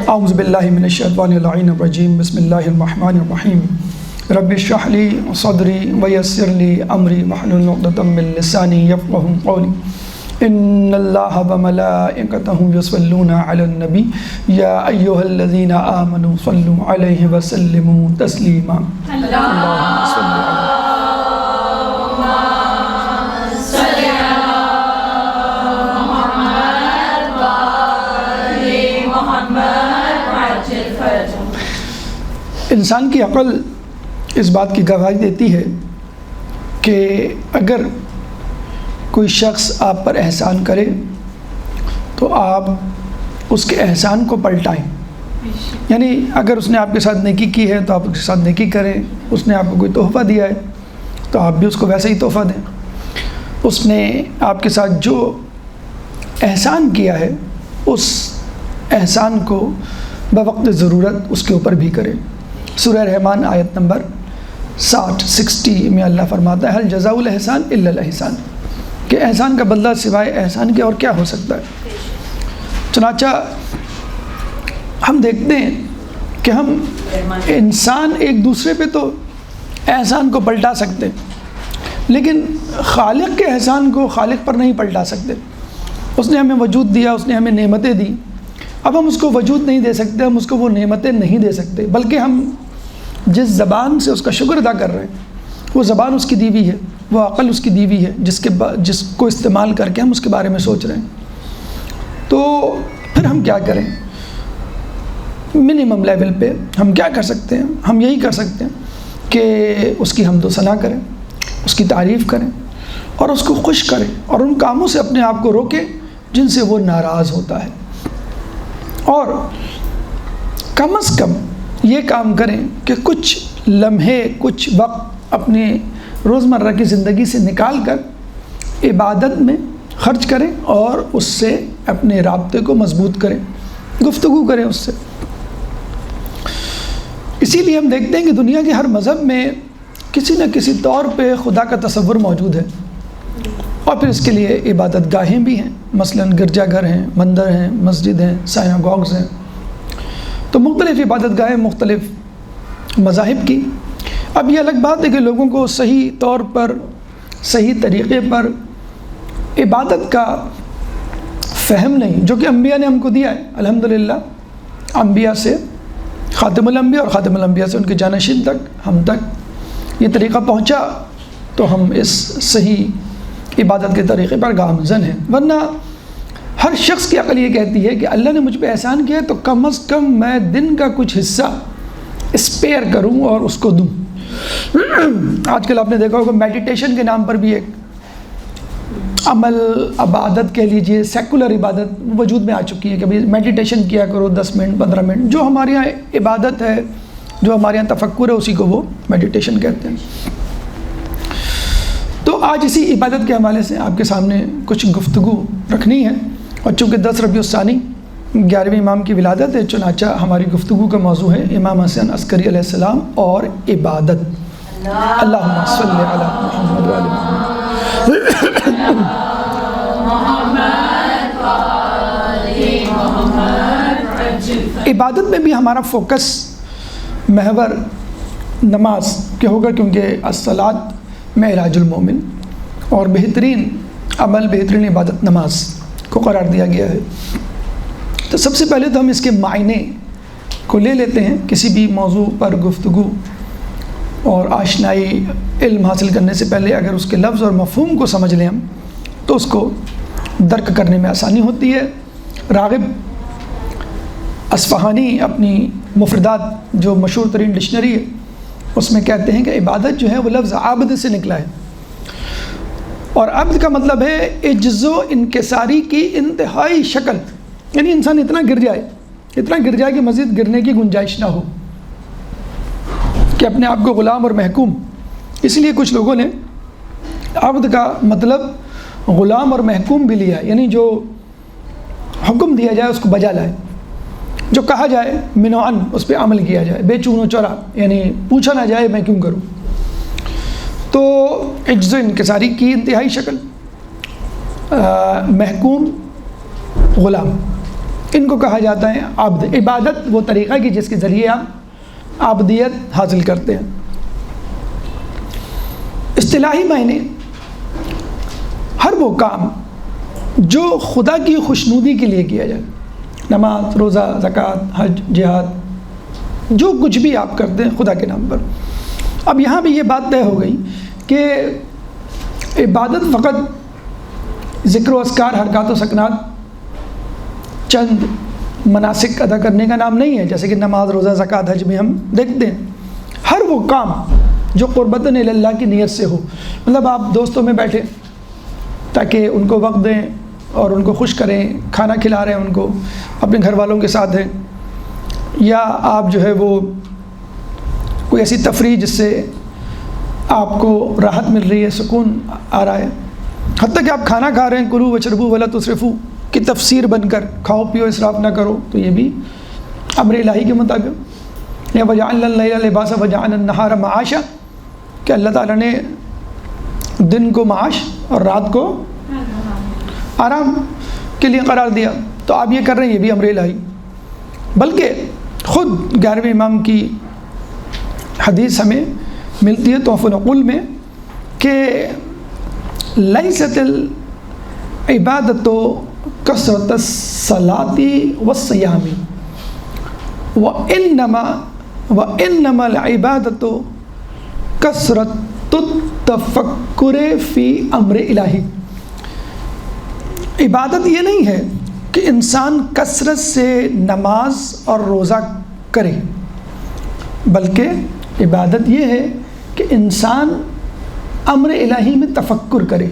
اعوذ باللہ من الشیطان اللعین الرجیم بسم اللہ الرحمن الرحیم رب اشرح لی صدری ویسر لی امری واحلل عقدۃ من لسانی یفقہوا قولی ان اللہ وملائکتہ یصلون علی النبی یا ایہا الذین آمنوا صلوا علیہ وسلموا تسلیما اللہم صل علی انسان کی عقل اس بات کی گواہی دیتی ہے کہ اگر کوئی شخص آپ پر احسان کرے تو آپ اس کے احسان کو پلٹائیں، یعنی اگر اس نے آپ کے ساتھ نیکی کی ہے تو آپ اس کے ساتھ نیکی کریں، اس نے آپ کو کوئی تحفہ دیا ہے تو آپ بھی اس کو ویسا ہی تحفہ دیں، اس نے آپ کے ساتھ جو احسان کیا ہے اس احسان کو بوقت ضرورت اس کے اوپر بھی کریں۔ سورہ رحمان آیت نمبر 60 میں اللہ فرماتا ہے حل جزاء الاحسان الا الاحسان، کہ احسان کا بدلہ سوائے احسان کے اور کیا ہو سکتا ہے۔ چنانچہ ہم دیکھتے ہیں کہ ہم انسان ایک دوسرے پہ تو احسان کو پلٹا سکتے لیکن خالق کے احسان کو خالق پر نہیں پلٹا سکتے۔ اس نے ہمیں وجود دیا، اس نے ہمیں نعمتیں دی، اب ہم اس کو وجود نہیں دے سکتے، ہم اس کو وہ نعمتیں نہیں دے سکتے، بلکہ ہم جس زبان سے اس کا شکر ادا کر رہے ہیں وہ زبان اس کی دی ہوئی ہے، وہ عقل اس کی دی ہوئی ہے جس کو استعمال کر کے ہم اس کے بارے میں سوچ رہے ہیں۔ تو پھر ہم کیا کریں؟ منیمم لیول پہ ہم کیا کر سکتے ہیں؟ ہم یہی کر سکتے ہیں کہ اس کی حمد و ثنا کریں، اس کی تعریف کریں اور اس کو خوش کریں اور ان کاموں سے اپنے آپ کو روکیں جن سے وہ ناراض ہوتا ہے، اور کم از کم یہ کام کریں کہ کچھ لمحے کچھ وقت اپنے روزمرہ کی زندگی سے نکال کر عبادت میں خرچ کریں اور اس سے اپنے رابطے کو مضبوط کریں، گفتگو کریں اس سے۔ اسی لیے ہم دیکھتے ہیں کہ دنیا کے ہر مذہب میں کسی نہ کسی طور پہ خدا کا تصور موجود ہے، اور پھر اس کے لیے عبادت گاہیں بھی ہیں، مثلا گرجا گھر ہیں، مندر ہیں، مسجد ہیں، سائناگوگز ہیں۔ تو مختلف عبادت گاہیں مختلف مذاہب کی۔ اب یہ الگ بات ہے کہ لوگوں کو صحیح طور پر صحیح طریقے پر عبادت کا فہم نہیں، جو کہ انبیاء نے ہم کو دیا ہے الحمدللہ۔ انبیاء سے خاتم الانبیاء اور خاتم الانبیاء سے ان کے جانشین تک ہم تک یہ طریقہ پہنچا تو ہم اس صحیح عبادت کے طریقے پر گامزن ہیں، ورنہ ہر شخص کی عقل یہ کہتی ہے کہ اللہ نے مجھ پہ احسان کیا ہے تو کم از کم میں دن کا کچھ حصہ اسپیئر کروں اور اس کو دوں۔ آج کل آپ نے دیکھا ہوگا میڈیٹیشن کے نام پر بھی ایک عمل عبادت کہہ لیجئے، سیکولر عبادت وجود میں آ چکی ہے کہ بھائی میڈیٹیشن کیا کرو 10 منٹ 15 منٹ، جو ہمارے یہاں عبادت ہے، جو ہمارے یہاں تفکر ہے، اسی کو وہ میڈیٹیشن کہتے ہیں۔ تو آج اسی عبادت کے حوالے سے آپ کے سامنے کچھ گفتگو رکھنی ہے، اور چونکہ 10 ربیع الثانی 11ویں امام کی ولادت ہے، چنانچہ ہماری گفتگو کا موضوع ہے امام حسن عسکری علیہ السلام اور عبادت۔ اللہم صلی علی محمد و آل محمد۔ عبادت میں بھی ہمارا فوکس محور نماز کے ہوگا، کیونکہ الصلاۃ معراج المومن، اور بہترین عمل بہترین عبادت نماز کو قرار دیا گیا ہے۔ تو سب سے پہلے تو ہم اس کے معنی کو لے لیتے ہیں۔ کسی بھی موضوع پر گفتگو اور آشنائی علم حاصل کرنے سے پہلے اگر اس کے لفظ اور مفہوم کو سمجھ لیں ہم تو اس کو درک کرنے میں آسانی ہوتی ہے۔ راغب اصفہانی اپنی مفردات جو مشہور ترین ڈکشنری ہے اس میں کہتے ہیں کہ عبادت جو ہے وہ لفظ عابد سے نکلا ہے، اور عبد کا مطلب ہے عجز و انکساری کی انتہائی شکل، یعنی انسان اتنا گر جائے کہ مزید گرنے کی گنجائش نہ ہو، کہ اپنے آپ کو غلام اور محکوم۔ اس لیے کچھ لوگوں نے عبد کا مطلب غلام اور محکوم بھی لیا، یعنی جو حکم دیا جائے اس کو بجا لائے، جو کہا جائے منوعن اس پہ عمل کیا جائے، بے چون و چرا، یعنی پوچھا نہ جائے میں کیوں کروں۔ تو عجز و انکساری کی انتہائی شکل، محکوم غلام، ان کو کہا جاتا ہے عبد۔ عبادت وہ طریقہ کہ جس کے ذریعے آپ عبدیت حاصل کرتے ہیں۔ اصطلاحی معنی ہر وہ کام جو خدا کی خوشنودی کے لیے کیا جائے، نماز، روزہ، زکوٰۃ، حج، جہاد، جو کچھ بھی آپ کرتے ہیں خدا کے نام پر۔ اب یہاں بھی یہ بات طے ہو گئی کہ عبادت فقط ذکر و اذکار، حرکات و سکنات، چند مناسک ادا کرنے کا نام نہیں ہے، جیسے کہ نماز، روزہ، زکوٰۃ، حج میں ہم دیکھتے ہیں۔ ہر وہ کام جو قربتاً الی اللہ کی نیت سے ہو، مطلب آپ دوستوں میں بیٹھے تاکہ ان کو وقت دیں اور ان کو خوش کریں، کھانا کھلا رہے ہیں ان کو، اپنے گھر والوں کے ساتھ ہیں، یا آپ جو ہے وہ کوئی ایسی تفریح جس سے آپ کو راحت مل رہی ہے، سکون آ رہا ہے، حتیٰ کہ آپ کھانا کھا رہے ہیں، کلوا واشربوا ولا تسرفوا کی تفسیر بن کر کھاؤ پیو اسراف نہ کرو، تو یہ بھی امر الہی کے مطابق۔ یا وجعلنا اللیل لباسا وجعلنا النہار معاشا، کہ اللہ تعالیٰ نے دن کو معاش اور رات کو آرام کے لیے قرار دیا، تو آپ یہ کر رہے ہیں، یہ بھی امر الہی۔ بلکہ خود 11ویں امام کی حدیث ہمیں ملتی ہے تحفۃ العقول میں کہ لیست العبادۃ کثرۃ الصلاۃ والصیام وانما العبادۃ کثرۃ التفکر فی امر الہی۔ عبادت یہ نہیں ہے کہ انسان کثرت سے نماز اور روزہ کرے، بلکہ عبادت یہ ہے کہ انسان امر الہی میں تفکر کرے،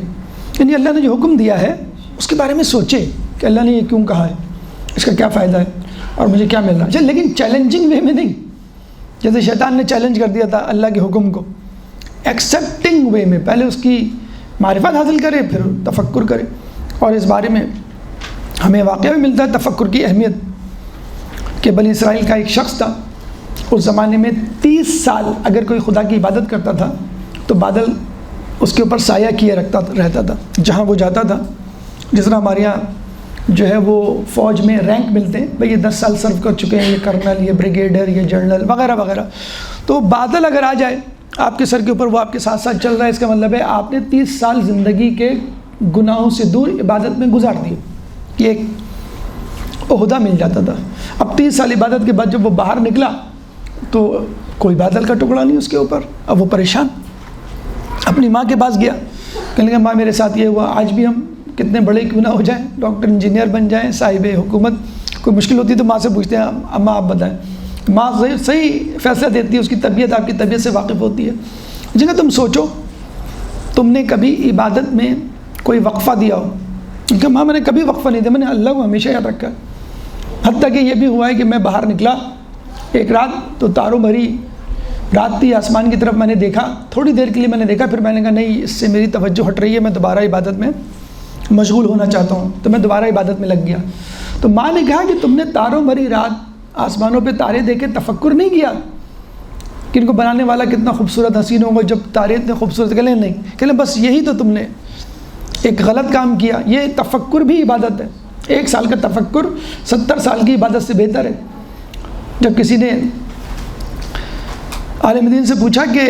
یعنی اللہ نے جو حکم دیا ہے اس کے بارے میں سوچے کہ اللہ نے یہ کیوں کہا ہے، اس کا کیا فائدہ ہے اور مجھے کیا مل رہا ہے، لیکن چیلنجنگ وے میں نہیں، جیسے شیطان نے چیلنج کر دیا تھا اللہ کے حکم کو، ایکسیپٹنگ وے میں، پہلے اس کی معرفت حاصل کرے پھر تفکر کرے۔ اور اس بارے میں ہمیں واقعہ بھی ملتا ہے تفکر کی اہمیت، کہ بنی اسرائیل کا ایک شخص تھا، اس زمانے میں 30 سال اگر کوئی خدا کی عبادت کرتا تھا تو بادل اس کے اوپر سایہ کیے رہتا تھا جہاں وہ جاتا تھا۔ جس طرح ہمارے یہاں جو ہے وہ فوج میں رینک ملتے ہیں، بھئی یہ 10 سال سرو کر چکے ہیں، یہ کرنل، یہ بریگیڈر، یہ جنرل وغیرہ وغیرہ، تو بادل اگر آ جائے آپ کے سر کے اوپر، وہ آپ کے ساتھ ساتھ چل رہا ہے، اس کا مطلب ہے آپ نے 30 سال زندگی کے گناہوں سے دور عبادت میں گزار دیے، یہ ایک عہدہ مل جاتا تھا۔ اب 30 سال عبادت کے بعد جب وہ باہر نکلا تو کوئی بادل کا ٹکڑا نہیں اس کے اوپر، اب وہ پریشان، اپنی ماں کے پاس گیا، کہنے لگا ماں میرے ساتھ یہ ہوا، آج بھی ہم کتنے بڑے کیوں نہ ہو جائیں، ڈاکٹر انجینئر بن جائیں، صاحب حکومت، کوئی مشکل ہوتی ہے تو ماں سے پوچھتے ہیں اماں آپ بتائیں، ماں صحیح فیصلہ دیتی ہے، اس کی طبیعت آپ کی طبیعت سے واقف ہوتی ہے۔ جگہ تم سوچو تم نے کبھی عبادت میں کوئی وقفہ دیا ہو؟ کہ ماں میں نے کبھی وقفہ نہیں دیا، میں نے اللہ کو ہمیشہ یاد رکھا، حتیٰ کہ یہ بھی ہوا ہے کہ میں باہر نکلا ایک رات تو تاروں بھری رات تھی، آسمان کی طرف میں نے دیکھا، تھوڑی دیر کے لیے میں نے دیکھا، پھر میں نے کہا نہیں اس سے میری توجہ ہٹ رہی ہے، میں دوبارہ عبادت میں مشغول ہونا چاہتا ہوں، تو میں دوبارہ عبادت میں لگ گیا۔ تو ماں نے کہا کہ تم نے تاروں بھری رات آسمانوں پہ تارے دیکھے تفکر نہیں کیا کہ ان کو بنانے والا کتنا خوبصورت حسین ہوگا جب تارے اتنے خوبصورت، کہلیں نہیں، کہلیں بس یہی تو تم نے ایک غلط کام کیا، یہ تفکر بھی عبادت ہے، 1 سال کا تفکر 70 سال کی عبادت سے بہتر ہے۔ جب کسی نے عالم دین سے پوچھا کہ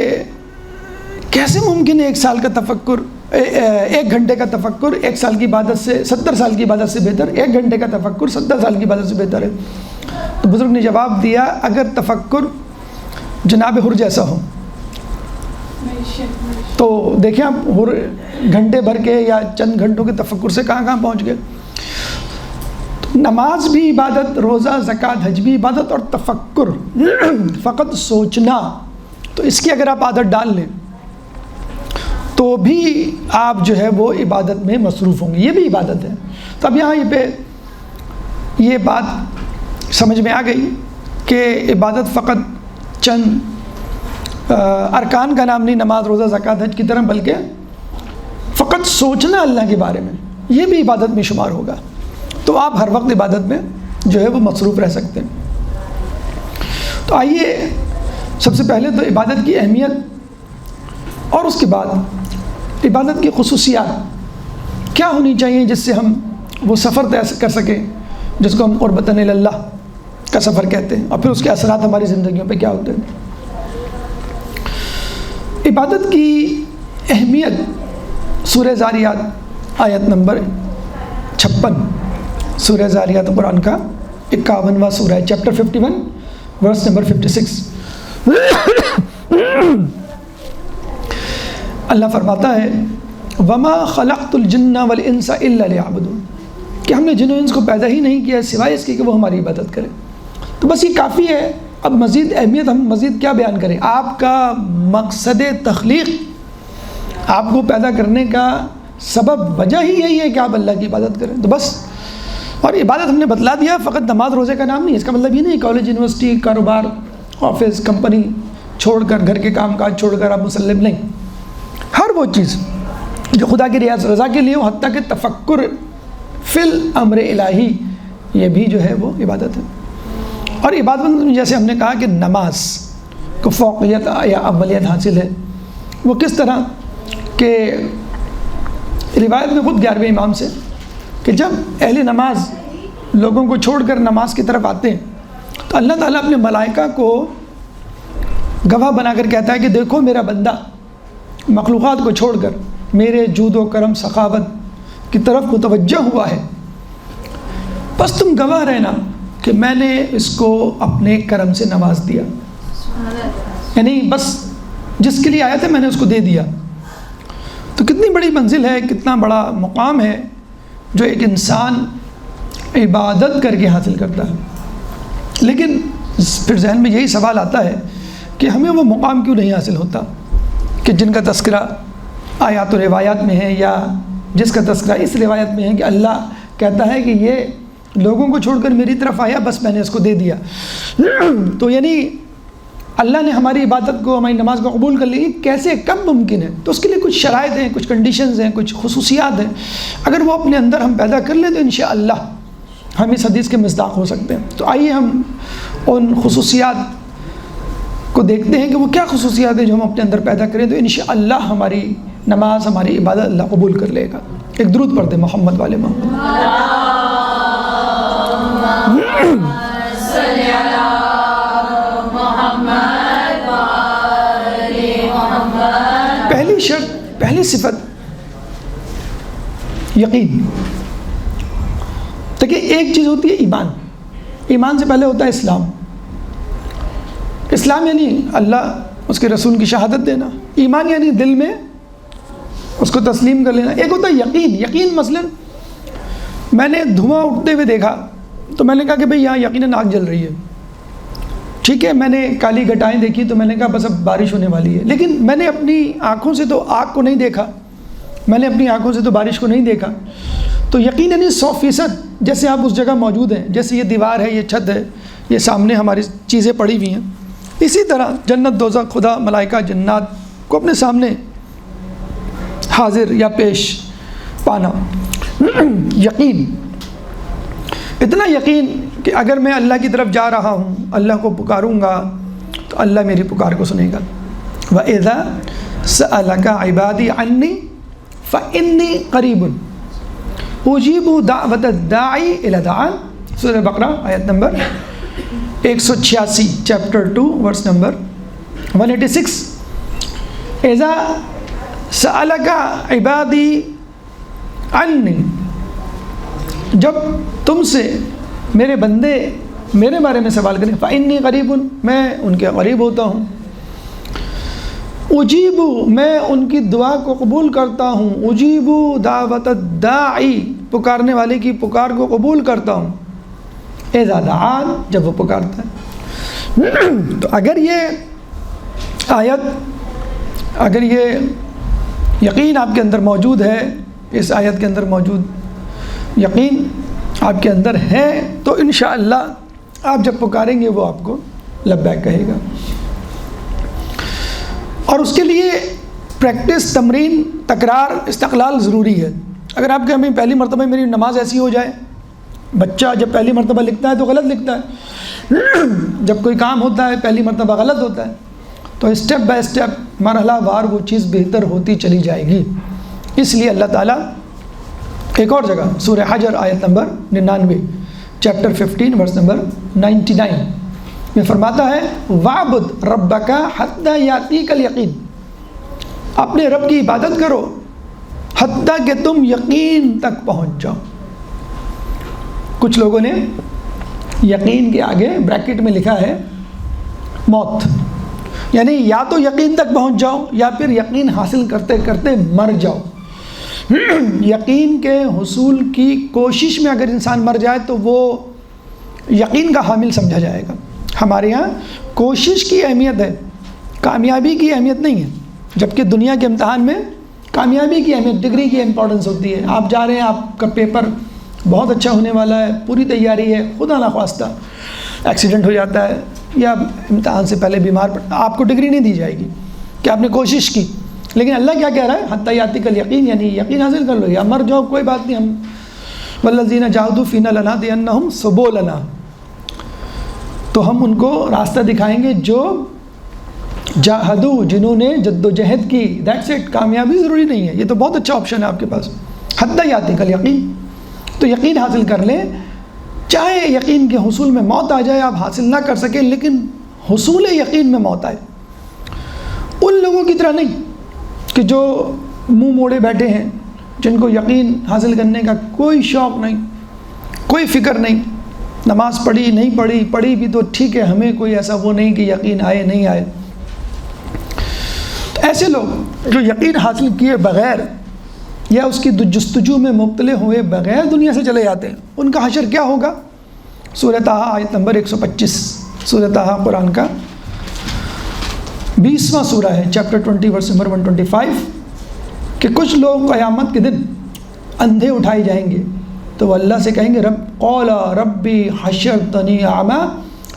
کیسے ممکن ہے 1 سال کا تفکر، 1 گھنٹے کا تفکر 1 سال کی عبادت سے 70 سال کی عبادت سے بہتر، 1 گھنٹے کا تفکر 70 سال کی عبادت سے بہتر ہے، تو بزرگ نے جواب دیا اگر تفکر جناب حر جیسا ہو تو دیکھیں آپ گھنٹے بھر کے یا چند گھنٹوں کے تفکر سے کہاں کہاں پہنچ گئے۔ نماز بھی عبادت، روزہ، زکوٰۃ، حج بھی عبادت، اور تفکر فقط سوچنا، تو اس کی اگر آپ عادت ڈال لیں تو بھی آپ جو ہے وہ عبادت میں مصروف ہوں گے، یہ بھی عبادت ہے۔ تو اب یہاں پہ یہ بات سمجھ میں آ گئی کہ عبادت فقط چند ارکان کا نام نہیں، نماز، روزہ، زکوٰۃ، حج کی طرح، بلکہ فقط سوچنا اللہ کے بارے میں یہ بھی عبادت میں شمار ہوگا، تو آپ ہر وقت عبادت میں جو ہے وہ مصروف رہ سکتے ہیں۔ تو آئیے سب سے پہلے تو عبادت کی اہمیت اور اس کے بعد عبادت کی خصوصیات کیا ہونی چاہیے جس سے ہم وہ سفر طے کر سکیں جس کو ہم قربتاً اللہ کا سفر کہتے ہیں، اور پھر اس کے اثرات ہماری زندگیوں پہ کیا ہوتے ہیں۔ عبادت کی اہمیت سورہ زاریات آیت نمبر 56، سورہ زاریات قرآن کا 51واں سورہ ہے، چیپٹر 51 ورس نمبر 56۔ اللہ فرماتا ہے وما خلقت الجن والانس الا ليعبدون، کہ ہم نے جن و انس کو پیدا ہی نہیں کیا سوائے اس کی کہ وہ ہماری عبادت کریں۔ تو بس یہ کافی ہے، اب مزید اہمیت ہم مزید کیا بیان کریں؟ آپ کا مقصد تخلیق، آپ کو پیدا کرنے کا سبب وجہ ہی یہی ہے کہ آپ اللہ کی عبادت کریں، تو بس۔ اور عبادت ہم نے بتلا دیا، فقط نماز روزے کا نام نہیں، اس کا مطلب یہ نہیں کالج یونیورسٹی کاروبار آفس کمپنی چھوڑ کر گھر کے کام کاج چھوڑ کر آپ مسلم نہیں، ہر وہ چیز جو خدا کی رضا کے لیے ہو، حتیٰ کہ تفکر فی الامر الہی، یہ بھی جو ہے وہ عبادت ہے۔ اور عبادت میں جیسے ہم نے کہا کہ نماز کو فوقیت یا اولیت حاصل ہے، وہ کس طرح کہ روایت میں خود 11ویں امام سے کہ جب اہل نماز لوگوں کو چھوڑ کر نماز کی طرف آتے ہیں تو اللہ تعالیٰ اپنے ملائکہ کو گواہ بنا کر کہتا ہے کہ دیکھو میرا بندہ مخلوقات کو چھوڑ کر میرے جود و کرم سخاوت کی طرف متوجہ ہوا ہے، بس تم گواہ رہنا کہ میں نے اس کو اپنے کرم سے نواز دیا، یعنی بس جس کے لیے آیا تھا میں نے اس کو دے دیا۔ تو کتنی بڑی منزل ہے، کتنا بڑا مقام ہے جو ایک انسان عبادت کر کے حاصل کرتا ہے۔ لیکن پھر ذہن میں یہی سوال آتا ہے کہ ہمیں وہ مقام کیوں نہیں حاصل ہوتا کہ جن کا تذکرہ آیات و روایات میں ہے، یا جس کا تذکرہ اس روایت میں ہے کہ اللہ کہتا ہے کہ یہ لوگوں کو چھوڑ کر میری طرف آیا، بس میں نے اس کو دے دیا۔ تو یعنی اللہ نے ہماری عبادت کو، ہماری نماز کو قبول کر لی، کیسے، کب ممکن ہے؟ تو اس کے لیے کچھ شرائط ہیں، کچھ کنڈیشنز ہیں، کچھ خصوصیات ہیں، اگر وہ اپنے اندر ہم پیدا کر لیں تو انشاءاللہ ہم اس حدیث کے مصداق ہو سکتے ہیں۔ تو آئیے ہم ان خصوصیات کو دیکھتے ہیں کہ وہ کیا خصوصیات ہیں جو ہم اپنے اندر پیدا کریں تو انشاءاللہ ہماری نماز، ہماری عبادت اللہ قبول کر لے گا۔ ایک درود پڑھتے ہیں محمد والے محمد۔ پہلی شرط، پہلی صفت یقین۔ دیکھیں ایک چیز ہوتی ہے ایمان، ایمان سے پہلے ہوتا ہے اسلام۔ اسلام یعنی اللہ، اس کے رسول کی شہادت دینا، ایمان یعنی دل میں اس کو تسلیم کر لینا۔ ایک ہوتا ہے یقین، یقین مثلا میں نے دھواں اٹھتے ہوئے دیکھا تو میں نے کہا کہ بھئی یہاں یقیناً آگ جل رہی ہے، ٹھیک ہے، میں نے کالی گھٹائیں دیکھی تو میں نے کہا بس اب بارش ہونے والی ہے، لیکن میں نے اپنی آنکھوں سے تو آگ کو نہیں دیکھا، میں نے اپنی آنکھوں سے تو بارش کو نہیں دیکھا۔ تو یقیناً 100% جیسے آپ اس جگہ موجود ہیں، جیسے یہ دیوار ہے، یہ چھت ہے، یہ سامنے ہماری چیزیں پڑی ہوئی ہیں، اسی طرح جنت دوزخ، خدا، ملائکہ، جنات کو اپنے سامنے حاضر یا پیش پانا۔ یقین، اتنا یقین کہ اگر میں اللہ کی طرف جا رہا ہوں، اللہ کو پکاروں گا تو اللہ میری پکار کو سنے گا۔ وَإِذَا سَأَلَكَ عِبَادِي عَنِّي فَإِنِّي قَرِيبٌ أُجِيبُ دَعْوَةَ الدَّاعِ إِذَا دَعَانِ، سورہ بقرہ آیت نمبر 186، چیپٹر 2 ورس نمبر 186۔ اذا سألک عبادی عنی، جب تم سے میرے بندے میرے بارے میں سوال کریں، فإنی قریب، میں ان کے قریب ہوتا ہوں، اجیب، میں ان کی دعا کو قبول کرتا ہوں، اجیب دعوت الداعی، پکارنے والے کی پکار کو قبول کرتا ہوں، اذا دعان، جب وہ پکارتا ہے۔ تو اگر یہ آیت، اگر یہ یقین آپ کے اندر موجود ہے، اس آیت کے اندر موجود یقین آپ کے اندر ہے تو انشاءاللہ آپ جب پکاریں گے وہ آپ کو لبیک کہے گا۔ اور اس کے لیے پریکٹس، تمرین، تکرار، استقلال ضروری ہے۔ اگر آپ کے ہمیں پہلی مرتبہ میری نماز ایسی ہو جائے، بچہ جب پہلی مرتبہ لکھتا ہے تو غلط لکھتا ہے، جب کوئی کام ہوتا ہے پہلی مرتبہ غلط ہوتا ہے، تو اسٹیپ بائی اسٹیپ، مرحلہ وار وہ چیز بہتر ہوتی چلی جائے گی۔ اس لیے اللہ تعالیٰ ایک اور جگہ سورہ حجر آیت نمبر 99، چیپٹر 15 ورس نمبر 99 میں فرماتا ہے وَعْبُدْ رَبَّكَ حَتَّى يَأْتِيكَ الْيَقِينُ، اپنے رب کی عبادت کرو حتیٰ کہ تم یقین تک پہنچ جاؤ۔ کچھ لوگوں نے یقین کے آگے بریکٹ میں لکھا ہے موت، یعنی یا تو یقین تک پہنچ جاؤ یا پھر یقین حاصل کرتے کرتے مر جاؤ۔ یقین کے حصول کی کوشش میں اگر انسان مر جائے تو وہ یقین کا حامل سمجھا جائے گا۔ ہمارے یہاں کوشش کی اہمیت ہے، کامیابی کی اہمیت نہیں ہے، جبکہ دنیا کے امتحان میں کامیابی کی اہمیت، ڈگری کی امپورٹنس ہوتی ہے۔ آپ جا رہے ہیں، آپ کا پیپر بہت اچھا ہونے والا ہے، پوری تیاری ہے، خدا نخواستہ ایکسیڈنٹ ہو جاتا ہے یا امتحان سے پہلے بیمار پڑتا، آپ کو ڈگری نہیں دی جائے گی کہ آپ نے کوشش کی۔ لیکن اللہ کیا کہہ رہا ہے؟ حتیٰ یاتیک الیقین، یعنی یقین حاصل کر لو یا مر جاؤ، کوئی بات نہیں، ہم والذین جاہدوا فینا لنہدینہم سبلنا، تو ہم ان کو راستہ دکھائیں گے جو جاہدو، جنہوں نے جد و جہد کی، دیٹس اٹ۔ کامیابی ضروری نہیں ہے، یہ تو بہت اچھا آپشن ہے آپ کے پاس، حتیٰ یاتیک الیقین، تو یقین حاصل کر لیں، چاہے یقین کے حصول میں موت آ جائے، آپ حاصل نہ کر سکیں، لیکن حصول یقین میں موت آئے۔ ان لوگوں کی طرح نہیں کہ جو منہ موڑے بیٹھے ہیں، جن کو یقین حاصل کرنے کا کوئی شوق نہیں، کوئی فکر نہیں، نماز پڑھی نہیں پڑھی، پڑھی بھی تو ٹھیک ہے، ہمیں کوئی ایسا وہ نہیں کہ یقین آئے نہیں آئے۔ تو ایسے لوگ جو یقین حاصل کیے بغیر یا اس کی جستجو میں مبتلا ہوئے بغیر دنیا سے چلے جاتے ہیں، ان کا حشر کیا ہوگا؟ سورہ طٰہٰ آیت نمبر 125، سورہ طٰہٰ قرآن کا 20واں سورہ ہے، چیپٹر 20 ورس نمبر 125، کہ کچھ لوگ قیامت کے دن اندھے اٹھائے جائیں گے تو وہ اللہ سے کہیں گے رب قال ربی حشرتنی اعمیٰ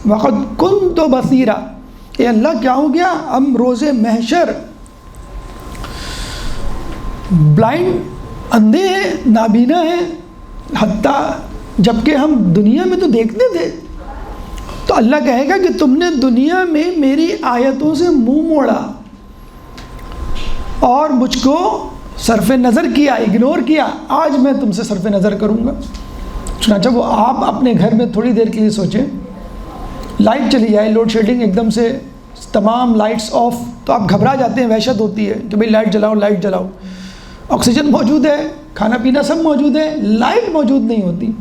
وقد کنت بصیرا، اے اللہ کیا ہو گیا، ہم روز محشر بلائنڈ، اندھے ہیں، نابینا ہیں، حتیٰ جبکہ ہم دنیا میں تو دیکھتے تھے۔ تو اللہ کہے گا کہ تم نے دنیا میں میری آیتوں سے منہ موڑا اور مجھ کو صرف نظر کیا، اگنور کیا، آج میں تم سے صرف نظر کروں گا۔ چنانچہ وہ آپ اپنے گھر میں تھوڑی دیر کے لیے سوچیں، لائٹ چلی جائے، لوڈ شیڈنگ ایک دم سے تمام لائٹس آف، تو آپ گھبرا جاتے ہیں، وحشت ہوتی ہے کہ بھئی لائٹ جلاؤ، لائٹ جلاؤ۔ آکسیجن موجود ہے، کھانا پینا سب موجود ہے، لائٹ موجود نہیں ہوتی،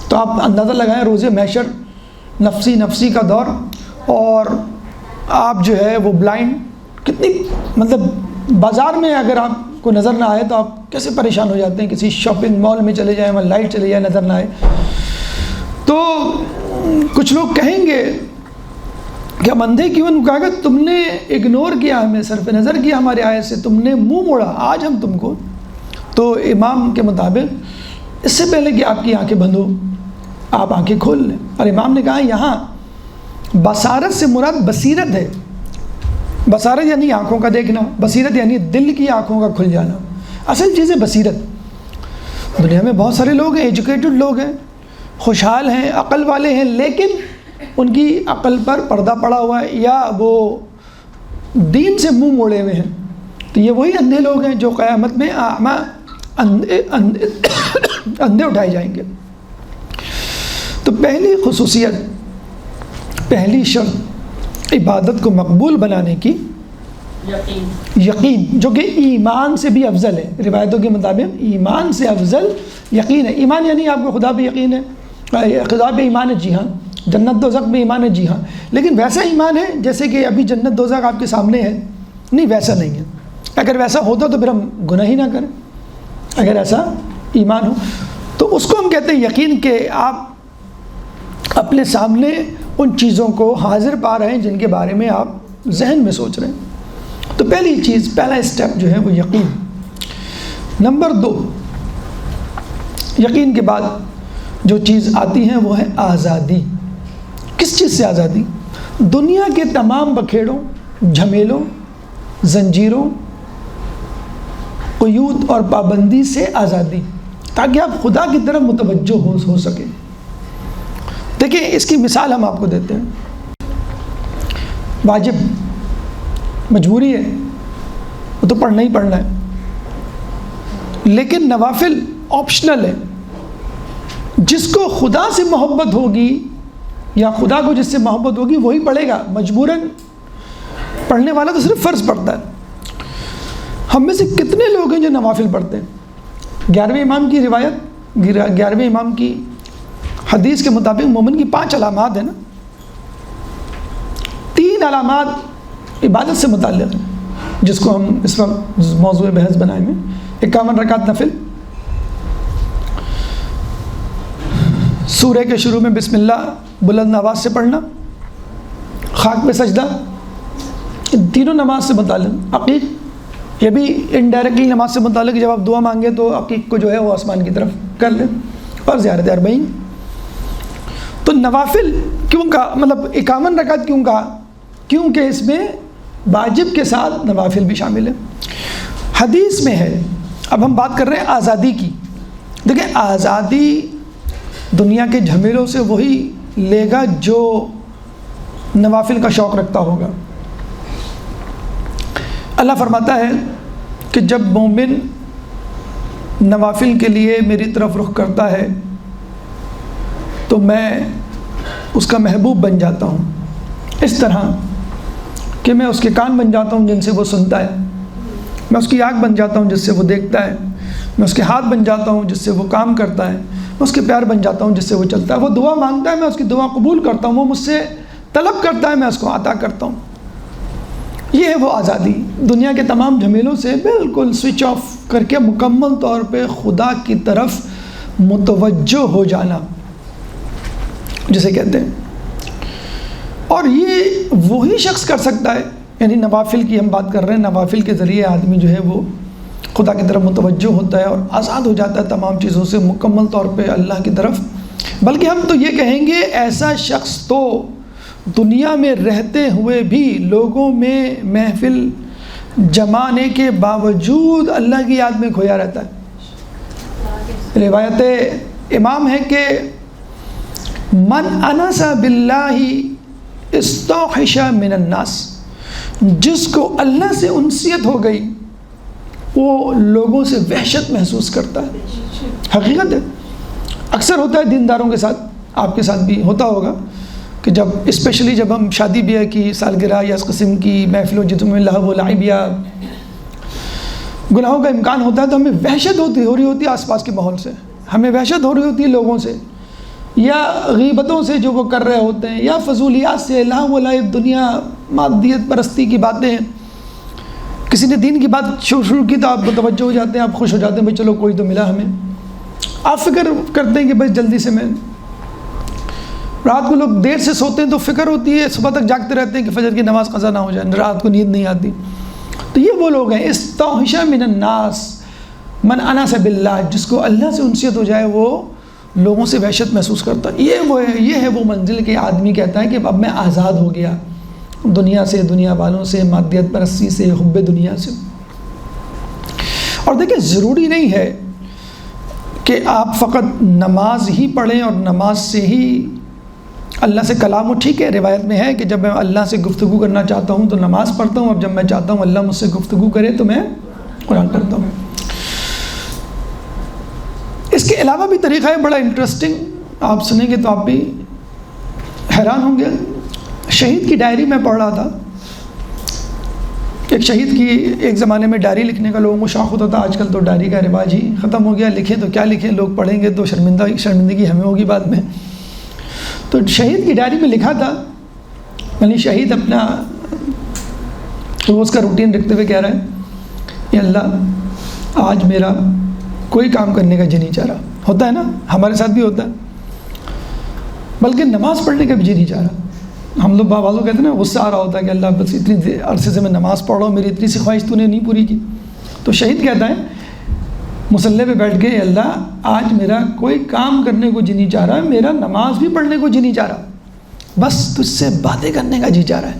تو آپ اندازہ لگائیں روز محشر، نفسی نفسی کا دور، اور آپ جو ہے وہ بلائنڈ، کتنی مطلب بازار میں اگر آپ کو نظر نہ آئے تو آپ کیسے پریشان ہو جاتے ہیں، کسی شاپنگ مال میں چلے جائیں، وہاں لائٹ چلی جائے، نظر نہ آئے۔ تو کچھ لوگ کہیں گے کہ ہم اندھے کیوں؟ ان کو کہا کہ تم نے اگنور کیا، ہمیں صرف نظر کیا ہمارے آیت سے، تم نے منہ موڑا، آج ہم تم کو۔ تو امام کے مطابق اس سے پہلے کہ آپ کی آنکھیں بند ہو، آپ آنکھیں کھول لیں، اور امام نے کہا یہاں بصارت سے مراد بصیرت ہے۔ بصارت یعنی آنکھوں کا دیکھنا، بصیرت یعنی دل کی آنکھوں کا کھل جانا، اصل چیز ہے بصیرت۔ دنیا میں بہت سارے لوگ ہیں، ایجوکیٹڈ لوگ ہیں، خوشحال ہیں، عقل والے ہیں، لیکن ان کی عقل پر پردہ پڑا ہوا ہے یا وہ دین سے منہ موڑے ہوئے ہیں۔ تو یہ وہی اندھے لوگ ہیں جو قیامت میں اندھے اٹھائے جائیں گے۔ تو پہلی خصوصیت، پہلی شرط عبادت کو مقبول بنانے کی یقین، جو کہ ایمان سے بھی افضل ہے۔ روایتوں کے مطابق ایمان سے افضل یقین ہے۔ ایمان یعنی آپ کو خدا پہ یقین ہے، خدا پہ ایمان ہے، جی ہاں، جنت دوزخ پہ ایمان ہے، جی ہاں، لیکن ویسا ایمان ہے جیسے کہ ابھی جنت دوزخ آپ کے سامنے ہے؟ نہیں، ویسا نہیں ہے۔ اگر ویسا ہوتا تو پھر ہم گناہ ہی نہ کریں، اگر ایسا ایمان ہو تو اس کو ہم کہتے ہیں یقین، کہ آپ اپنے سامنے ان چیزوں کو حاضر پا رہے ہیں جن کے بارے میں آپ ذہن میں سوچ رہے ہیں۔ تو پہلی چیز، پہلا اسٹیپ جو ہے وہ یقین۔ نمبر 2، یقین کے بعد جو چیز آتی ہے وہ ہے آزادی۔ کس چیز سے آزادی؟ دنیا کے تمام بکھیڑوں، جھمیلوں، زنجیروں، قیود اور پابندی سے آزادی، تاکہ آپ خدا کی طرف متوجہ ہو سکیں۔ دیکھیں اس کی مثال ہم آپ کو دیتے ہیں۔ واجب مجبوری ہے، وہ تو پڑھنا ہی پڑھنا ہے، لیکن نوافل آپشنل ہے۔ جس کو خدا سے محبت ہوگی یا خدا کو جس سے محبت ہوگی وہی پڑھے گا، مجبوراً پڑھنے والا تو صرف فرض پڑھتا ہے۔ ہم میں سے کتنے لوگ ہیں جو نوافل پڑھتے ہیں؟ 11ویں امام کی روایت، 11ویں امام کی حدیث کے مطابق مومن کی 5 علامات ہیں نا، 3 علامات عبادت سے متعلق ہیں جس کو ہم اس وقت موضوع بحث بنائیں گے۔ 51 رکعت نفل، سورہ کے شروع میں بسم اللہ بلند آواز سے پڑھنا، خاک پہ سجدہ، ان تینوں نماز سے متعلق۔ عقیق یہ بھی انڈائریکٹلی نماز سے متعلق، جب آپ دعا مانگے تو عقیق کو جو ہے وہ آسمان کی طرف کر لیں، اور زیارت 40۔ تو نوافل کیوں کہا، مطلب 51 رکعت کیوں کہا؟ کیونکہ اس میں واجب کے ساتھ نوافل بھی شامل ہے۔ حدیث میں ہے، اب ہم بات کر رہے ہیں آزادی کی۔ دیکھیں آزادی دنیا کے جھمیلوں سے وہی لے گا جو نوافل کا شوق رکھتا ہوگا۔ اللہ فرماتا ہے کہ جب مومن نوافل کے لیے میری طرف رخ کرتا ہے تو میں اس کا محبوب بن جاتا ہوں، اس طرح کہ میں اس کے کان بن جاتا ہوں جن سے وہ سنتا ہے، میں اس کی آنکھ بن جاتا ہوں جس سے وہ دیکھتا ہے، میں اس کے ہاتھ بن جاتا ہوں جس سے وہ کام کرتا ہے، میں اس کے پیار بن جاتا ہوں جس سے وہ چلتا ہے۔ وہ دعا مانگتا ہے، میں اس کی دعا قبول کرتا ہوں، وہ مجھ سے طلب کرتا ہے، میں اس کو عطا کرتا ہوں۔ یہ ہے وہ آزادی، دنیا کے تمام جھمیلوں سے بالکل سوئچ آف کر کے مکمل طور پہ خدا کی طرف متوجہ ہو جانا جسے کہتے ہیں۔ اور یہ وہی شخص کر سکتا ہے، یعنی نوافل کی ہم بات کر رہے ہیں، نوافل کے ذریعے آدمی جو ہے وہ خدا کی طرف متوجہ ہوتا ہے اور آزاد ہو جاتا ہے تمام چیزوں سے مکمل طور پہ اللہ کی طرف۔ بلکہ ہم تو یہ کہیں گے ایسا شخص تو دنیا میں رہتے ہوئے بھی لوگوں میں محفل جمانے کے باوجود اللہ کی یاد میں کھویا رہتا ہے۔ روایت امام ہے کہ من انس باللہ استوحش من الناس، جس کو اللہ سے انسیت ہو گئی وہ لوگوں سے وحشت محسوس کرتا ہے۔ حقیقت ہے، اکثر ہوتا ہے دینداروں کے ساتھ، آپ کے ساتھ بھی ہوتا ہوگا کہ جب اسپیشلی جب ہم شادی بیاہ کی سالگرہ یا اس قسم کی محفلوں جن میں لہو و لعب یا گناہوں کا امکان ہوتا ہے تو ہمیں وحشت ہو رہی ہوتی ہے آس پاس کے ماحول سے، ہمیں وحشت ہو رہی ہوتی ہے لوگوں سے یا غیبتوں سے جو وہ کر رہے ہوتے ہیں یا فضولیات سے، لہو و لعب، دنیا مادیت پرستی کی باتیں۔ کسی نے دین کی بات شروع کی تو آپ متوجہ ہو جاتے ہیں، آپ خوش ہو جاتے ہیں بھائی چلو کوئی تو ملا ہمیں۔ آپ فکر کرتے ہیں کہ بھائی جلدی سے، میں رات کو لوگ دیر سے سوتے ہیں تو فکر ہوتی ہے، صبح تک جاگتے رہتے ہیں کہ فجر کی نماز قضا نہ ہو جائے، رات کو نیند نہیں آتی۔ تو یہ وہ لوگ ہیں استوحش من الناس من انس باللہ، جس کو اللہ سے انسیت ہو جائے وہ لوگوں سے وحشت محسوس کرتا ہے۔ یہ ہے وہ منزل کہ آدمی کہتا ہے کہ اب میں آزاد ہو گیا دنیا سے، دنیا والوں سے، مادیت پرستی سے، حب دنیا سے۔ اور دیکھیں ضروری نہیں ہے کہ آپ فقط نماز ہی پڑھیں اور نماز سے ہی اللہ سے کلام ہو۔ ٹھیک ہے، روایت میں ہے کہ جب میں اللہ سے گفتگو کرنا چاہتا ہوں تو نماز پڑھتا ہوں، اب جب میں چاہتا ہوں اللہ مجھ سے گفتگو کرے تو میں قرآن پڑھتا ہوں۔ اس کے علاوہ بھی طریقہ ہے بڑا انٹرسٹنگ، آپ سنیں گے تو آپ بھی حیران ہوں گے۔ شہید کی ڈائری میں پڑھ رہا تھا، ایک شہید کی ایک زمانے میں ڈائری لکھنے کا لوگوں کو شوق ہوتا تھا، آج کل تو ڈائری کا رواج ہی ختم ہو گیا، لکھیں تو کیا لکھیں، لوگ پڑھیں گے تو شرمندگی ہمیں ہوگی بعد میں۔ تو شہید کی ڈائری میں لکھا تھا، یعنی شہید اپنا روز کا روٹین رکھتے ہوئے کہہ رہا ہے کہ اللہ آج میرا کوئی کام کرنے کا جی نہیں چاہ رہا۔ ہوتا ہے نا، ہمارے ساتھ بھی ہوتا ہے، بلکہ نماز پڑھنے کا بھی جی نہیں چاہ رہا۔ ہم لوگ بعض کہتے ہیں نا، غصہ آ رہا ہوتا ہے کہ اللہ بس اتنی عرصے سے میں نماز پڑھ رہا ہوں، میری اتنی سی خواہش تو نے نہیں پوری کی۔ تو شہید کہتا ہے مصلی پہ بیٹھ کے، اللہ آج میرا کوئی کام کرنے کو جی نہیں چاہ رہا، میرا نماز بھی پڑھنے کو جی نہیں چاہ رہا، بس تجھ سے باتیں کرنے کا جی چاہ رہا ہے۔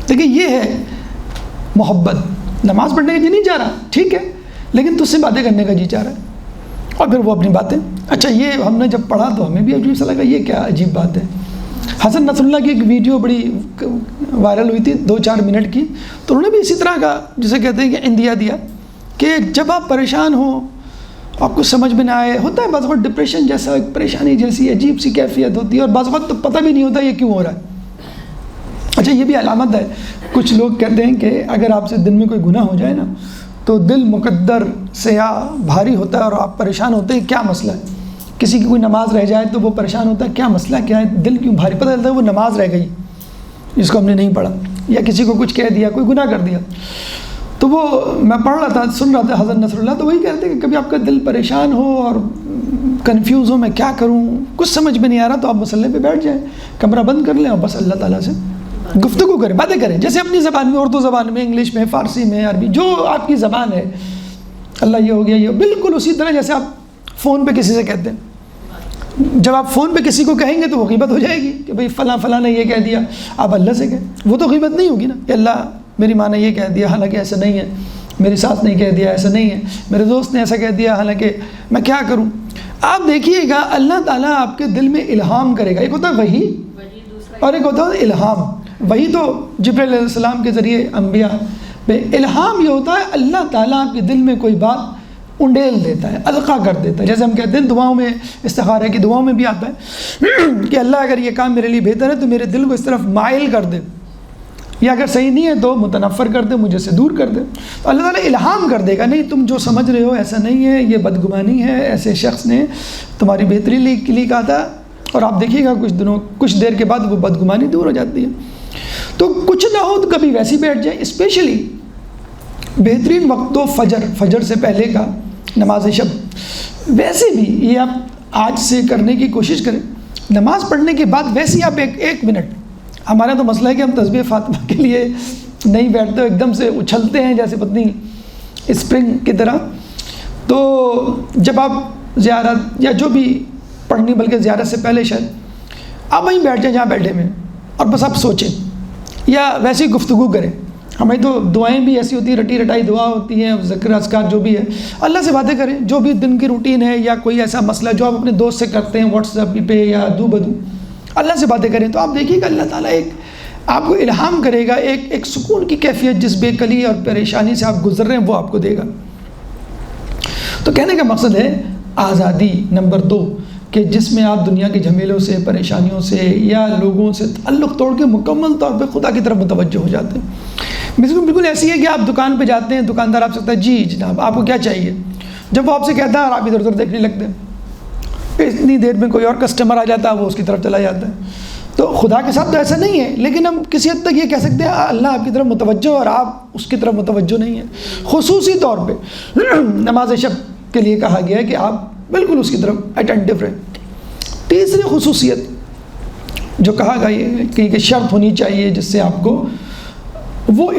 دیکھیں یہ ہے محبت، نماز پڑھنے کا جی نہیں چاہ رہا، ٹھیک ہے، لیکن تجھ سے باتیں کرنے کا جی چاہ رہا ہے۔ اور پھر وہ اپنی باتیں، اچھا یہ ہم نے جب پڑھا تو ہمیں بھی عجیب سا لگا، یہ کیا عجیب بات ہے۔ حسن نصر اللہ کی ایک ویڈیو بڑی وائرل ہوئی تھی 2-4 منٹ کی، تو انہوں نے بھی اسی طرح کا جسے کہتے ہیں کہ اندیا دیا کہ جب آپ پریشان ہوں آپ کو سمجھ میں نہ آئے. ہوتا ہے بعض وقت ڈپریشن جیسا ایک پریشانی جیسی عجیب سی کیفیت ہوتی ہے اور بعض وقت تو پتہ بھی نہیں ہوتا یہ کیوں ہو رہا ہے. اچھا یہ بھی علامت ہے. کچھ لوگ کہتے ہیں کہ اگر آپ سے دن میں کوئی گناہ ہو جائے نا تو دل مقدر سیاہ بھاری ہوتا ہے اور آپ پریشان ہوتے ہیں کیا مسئلہ ہے. کسی کی کوئی نماز رہ جائے تو وہ پریشان ہوتا ہے کیا مسئلہ کیا ہے, دل کیوں بھاری. پتہ چلتا ہے وہ نماز رہ گئی جس کو ہم نے نہیں پڑھا, یا کسی کو کچھ کہہ دیا, کوئی گناہ کر دیا. تو وہ میں پڑھ رہا تھا, سن رہا تھا حضرت نصر اللہ, تو وہی کہتے ہیں کہ کبھی آپ کا دل پریشان ہو اور کنفیوز ہو میں کیا کروں, کچھ سمجھ میں نہیں آ رہا, تو آپ مصلی پہ بیٹھ جائیں, کمرہ بند کر لیں اور بس اللہ تعالیٰ سے گفتگو کریں, باتیں کریں, جیسے اپنی زبان میں, اردو زبان میں, انگلش میں, فارسی میں, عربی, جو آپ کی زبان ہے. اللہ یہ ہو گیا, یہ بالکل اسی طرح جیسے آپ فون پہ کسی سے کہتے ہیں. جب آپ فون پہ کسی کو کہیں گے تو وہ غیبت ہو جائے گی کہ بھئی فلاں فلاں نے یہ کہہ دیا, آپ اللہ سے کہیں, وہ تو غیبت نہیں ہوگی نا کہ اللہ میری ماں نے یہ کہہ دیا حالانکہ ایسا نہیں ہے, میری ساس نے کہہ دیا ایسا نہیں ہے, میرے دوست نے ایسا کہہ دیا حالانکہ میں کیا کروں. آپ دیکھیے گا اللہ تعالیٰ آپ کے دل میں الہام کرے گا. ایک ہوتا ہے وحی اور ایک ہوتا ہے الہام. وحی تو جبرائیل علیہ السلام کے ذریعے انبیاء پہ, الہام یہ ہوتا ہے اللہ تعالیٰ آپ کے دل میں کوئی بات انڈیل دیتا ہے, القا کر دیتا ہے. جیسے ہم کہتے ہیں دعاؤں میں, استخارہ کی دعاؤں میں بھی آتا ہے کہ اللہ اگر یہ کام میرے لیے بہتر ہے تو میرے دل کو اس طرف مائل کر دے, یا اگر صحیح نہیں ہے تو متنفر کر دے, مجھے سے دور کر دے. تو اللہ تعالیٰ الہام کر دے گا, نہیں تم جو سمجھ رہے ہو ایسا نہیں ہے, یہ بدگمانی ہے, ایسے شخص نے تمہاری بہتری کے لیے کہا تھا. اور آپ دیکھیے گا کچھ دیر کے بعد وہ بدگمانی دور ہو جاتی ہے. تو کچھ نہ ہو تو کبھی ویسے بیٹھ جائیں. اسپیشلی بہترین وقت تو فجر سے پہلے کا نماز شب. ویسے بھی یہ آپ آج سے کرنے کی کوشش کریں, نماز پڑھنے کے بعد ویسے ہی آپ ایک منٹ, ہمارا تو مسئلہ ہے کہ ہم تسبیح فاطمہ کے لیے نہیں بیٹھتے, ایک دم سے اچھلتے ہیں جیسے پتنی اسپرنگ کی طرح. تو جب آپ زیارت یا جو بھی پڑھنی, بلکہ زیارت سے پہلے شاید آپ وہیں بیٹھ جائیں جہاں بیٹھے ہوئے, اور بس آپ سوچیں یا ویسے ہی گفتگو کریں. ہمیں تو دعائیں بھی ایسی ہوتی ہیں, رٹی رٹائی دعا ہوتی ہیں, ذکر اذکار جو بھی ہے, اللہ سے باتیں کریں. جو بھی دن کی روٹین ہے یا کوئی ایسا مسئلہ جو آپ اپنے دوست سے کرتے ہیں واٹس ایپ پہ یا دو بدو, اللہ سے باتیں کریں. تو آپ دیکھیے گا اللہ تعالیٰ ایک آپ کو الہام کرے گا, ایک سکون کی کیفیت جس بے کلی اور پریشانی سے آپ گزر رہے ہیں وہ آپ کو دے گا. تو کہنے کا مقصد ہے آزادی نمبر 2, کہ جس میں آپ دنیا کے جھمیلوں سے, پریشانیوں سے یا لوگوں سے تعلق توڑ کے مکمل طور پہ خدا کی طرف متوجہ ہو جاتے ہیں. بالکل ایسی ہے کہ آپ دکان پہ جاتے ہیں, دکاندار آپ سے کہتا ہے جی جناب آپ کو کیا چاہیے. جب وہ آپ سے کہتا ہے اور آپ ادھر ادھر دیکھنے لگتے ہیں, اتنی دیر میں کوئی اور کسٹمر آ جاتا ہے, وہ اس کی طرف چلا جاتا ہے. تو خدا کے ساتھ تو ایسا نہیں ہے, لیکن ہم کسی حد تک یہ کہہ سکتے ہیں اللہ آپ کی طرف متوجہ اور آپ اس کی طرف متوجہ نہیں ہیں. خصوصی طور پہ نماز شب کے لیے کہا گیا ہے کہ آپ بالکل اس کی طرف اٹینٹو رہیں. تیسری خصوصیت جو کہا گیا ہے کہ ایک شرط ہونی چاہیے جس سے آپ کو وہ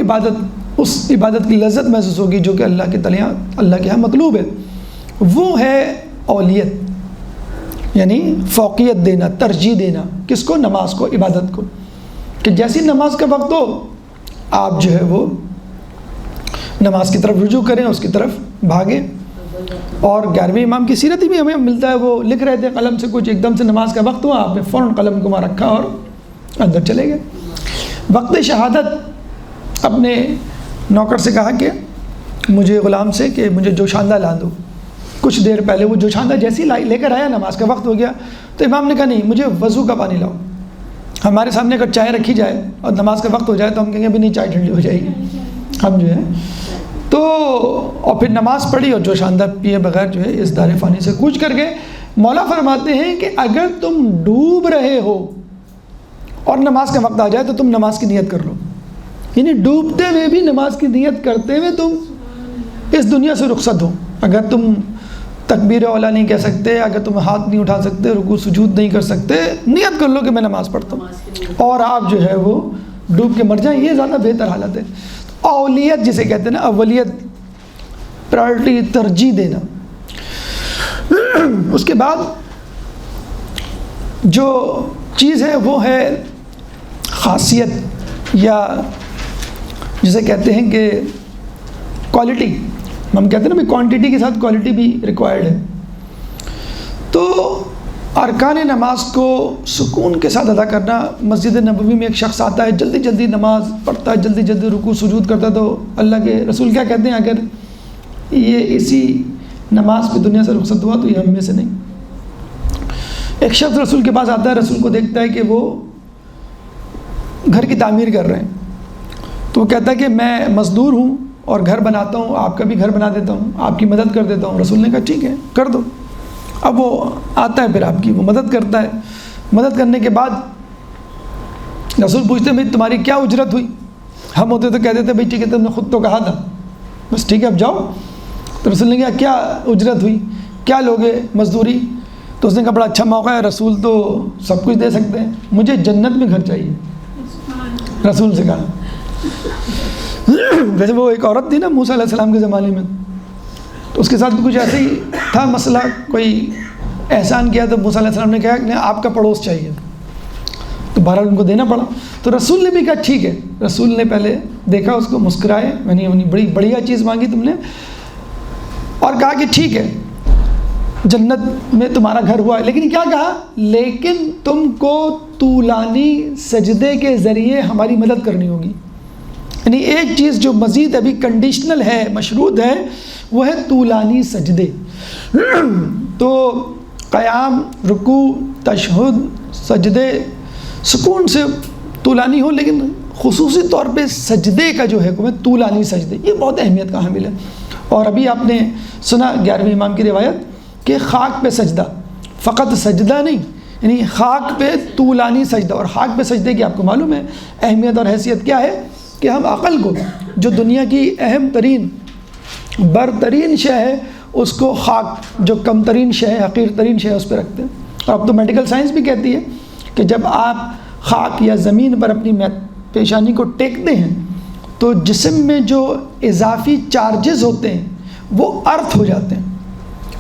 اس عبادت کی لذت محسوس ہوگی جو کہ اللہ کے یہاں مطلوب ہے, وہ ہے اولیت, یعنی فوقیت دینا, ترجیح دینا. کس کو؟ نماز کو, عبادت کو. کہ جیسی نماز کا وقت ہو آپ جو ہے وہ نماز کی طرف رجوع کریں, اس کی طرف بھاگیں. اور 11ویں امام کی سیرت بھی ہمیں ملتا ہے, وہ لکھ رہے تھے قلم سے کچھ, ایک دم سے نماز کا وقت ہوا, آپ نے فوراً قلم کو وہاں رکھا اور اندر چلے گئے. وقت شہادت اپنے نوکر سے کہا کہ مجھے غلام سے کہ مجھے جوشاندہ لا دو. کچھ دیر پہلے وہ جوشاندہ جیسی لے کر آیا, نماز کا وقت ہو گیا, تو امام نے کہا نہیں مجھے وضو کا پانی لاؤ. ہمارے سامنے اگر چائے رکھی جائے اور نماز کا وقت ہو جائے تو ہم کہیں گے ابھی نہیں, چائے ٹھنڈی ہو جائے گی, ہم جو ہے تو. اور پھر نماز پڑھی اور جوشاندہ پیے بغیر جو ہے اس دار فانی سے کوچ کر گئے. مولا فرماتے ہیں کہ اگر تم ڈوب رہے ہو اور نماز کا وقت آ جائے تو تم نماز کی نیت کر لو. یعنی ڈوبتے ہوئے بھی نماز کی نیت کرتے ہوئے تم اس دنیا سے رخصت ہو. اگر تم تکبیر اولا نہیں کہہ سکتے, اگر تم ہاتھ نہیں اٹھا سکتے, رکوع سجود نہیں کر سکتے, نیت کر لو کہ میں نماز پڑھتا ہوں, اور آپ جو ہے وہ ڈوب کے مر جائیں. یہ زیادہ بہتر حالت ہے. اولیت جسے کہتے ہیں نا, اولیت, پرائرٹی, ترجیح دینا. اس کے بعد جو چیز ہے وہ ہے خاصیت, یا جسے کہتے ہیں کہ کوالٹی. ہم کہتے ہیں نا بھی کوانٹٹی کے ساتھ کوالٹی بھی ریکوائرڈ ہے. تو ارکان نماز کو سکون کے ساتھ ادا کرنا. مسجد نبوی میں ایک شخص آتا ہے, جلدی جلدی نماز پڑھتا ہے, جلدی جلدی رکوع سجود کرتا ہے, تو اللہ کے رسول کیا کہتے ہیں, اگر یہ اسی نماز پہ دنیا سے رخصت ہوا تو یہ ہم میں سے نہیں۔ ایک شخص رسول کے پاس آتا ہے، رسول کو دیکھتا ہے کہ وہ گھر کی تعمیر کر رہے ہیں، تو وہ کہتا ہے کہ میں مزدور ہوں اور گھر بناتا ہوں، آپ کا بھی گھر بنا دیتا ہوں، آپ کی مدد کر دیتا ہوں۔ رسول نے کہا ٹھیک ہے کر دو۔ اب وہ آتا ہے، پھر آپ کی وہ مدد کرتا ہے۔ مدد کرنے کے بعد رسول پوچھتے ہیں بھائی تمہاری کیا اجرت ہوئی؟ ہم ہوتے تو کہتے تھے بھائی ٹھیک ہے تم نے خود تو کہا تھا، بس ٹھیک ہے اب جاؤ۔ تو رسول نے کہا کیا اجرت ہوئی، کیا لوگے مزدوری؟ تو اس نے کہا بڑا اچھا موقع ہے، رسول تو سب کچھ دے سکتے ہیں، مجھے جنت میں گھر چاہیے۔ رسول سے کہا ویسے وہ ایک عورت تھی نا موسیٰ علیہ السلام کے زمانے میں، تو اس کے ساتھ کچھ ایسے ہی تھا مسئلہ، کوئی احسان کیا تو موسیٰ علیہ السلام نے کہا کہ آپ کا پڑوس چاہیے، تو بہرحال ان کو دینا پڑا۔ تو رسول نے بھی کہا ٹھیک ہے۔ رسول نے پہلے دیکھا اس کو، مسکرائے، یعنی بڑی بڑھیا چیز مانگی تم نے، اور کہا کہ ٹھیک ہے جنت میں تمہارا گھر ہوا ہے، لیکن کیا کہا؟ لیکن تم کو طولانی سجدے کے ذریعے ہماری مدد کرنی ہوگی۔ یعنی ایک چیز جو مزید ابھی کنڈیشنل ہے، مشروط ہے، وہ ہے طولانی سجدے۔ تو قیام، رکوع، تشہد، سجدے سکون سے طولانی ہو، لیکن خصوصی طور پہ سجدے کا جو حکم ہے طولانی سجدے، یہ بہت اہمیت کا حامل ہے۔ اور ابھی آپ نے سنا 11ویں امام کی روایت کہ خاک پہ سجدہ، فقط سجدہ نہیں، یعنی خاک پہ طولانی سجدہ۔ اور خاک پہ سجدے کی آپ کو معلوم ہے اہمیت اور حیثیت کیا ہے، کہ ہم عقل کو جو دنیا کی اہم ترین برترین شے ہے اس کو خاک، جو کم ترین شے ہے، حقیر ترین شے ہے، اس پہ رکھتے ہیں۔ اور اب تو میڈیکل سائنس بھی کہتی ہے کہ جب آپ خاک یا زمین پر اپنی پیشانی کو ٹیکتے ہیں تو جسم میں جو اضافی چارجز ہوتے ہیں وہ ارتھ ہو جاتے ہیں۔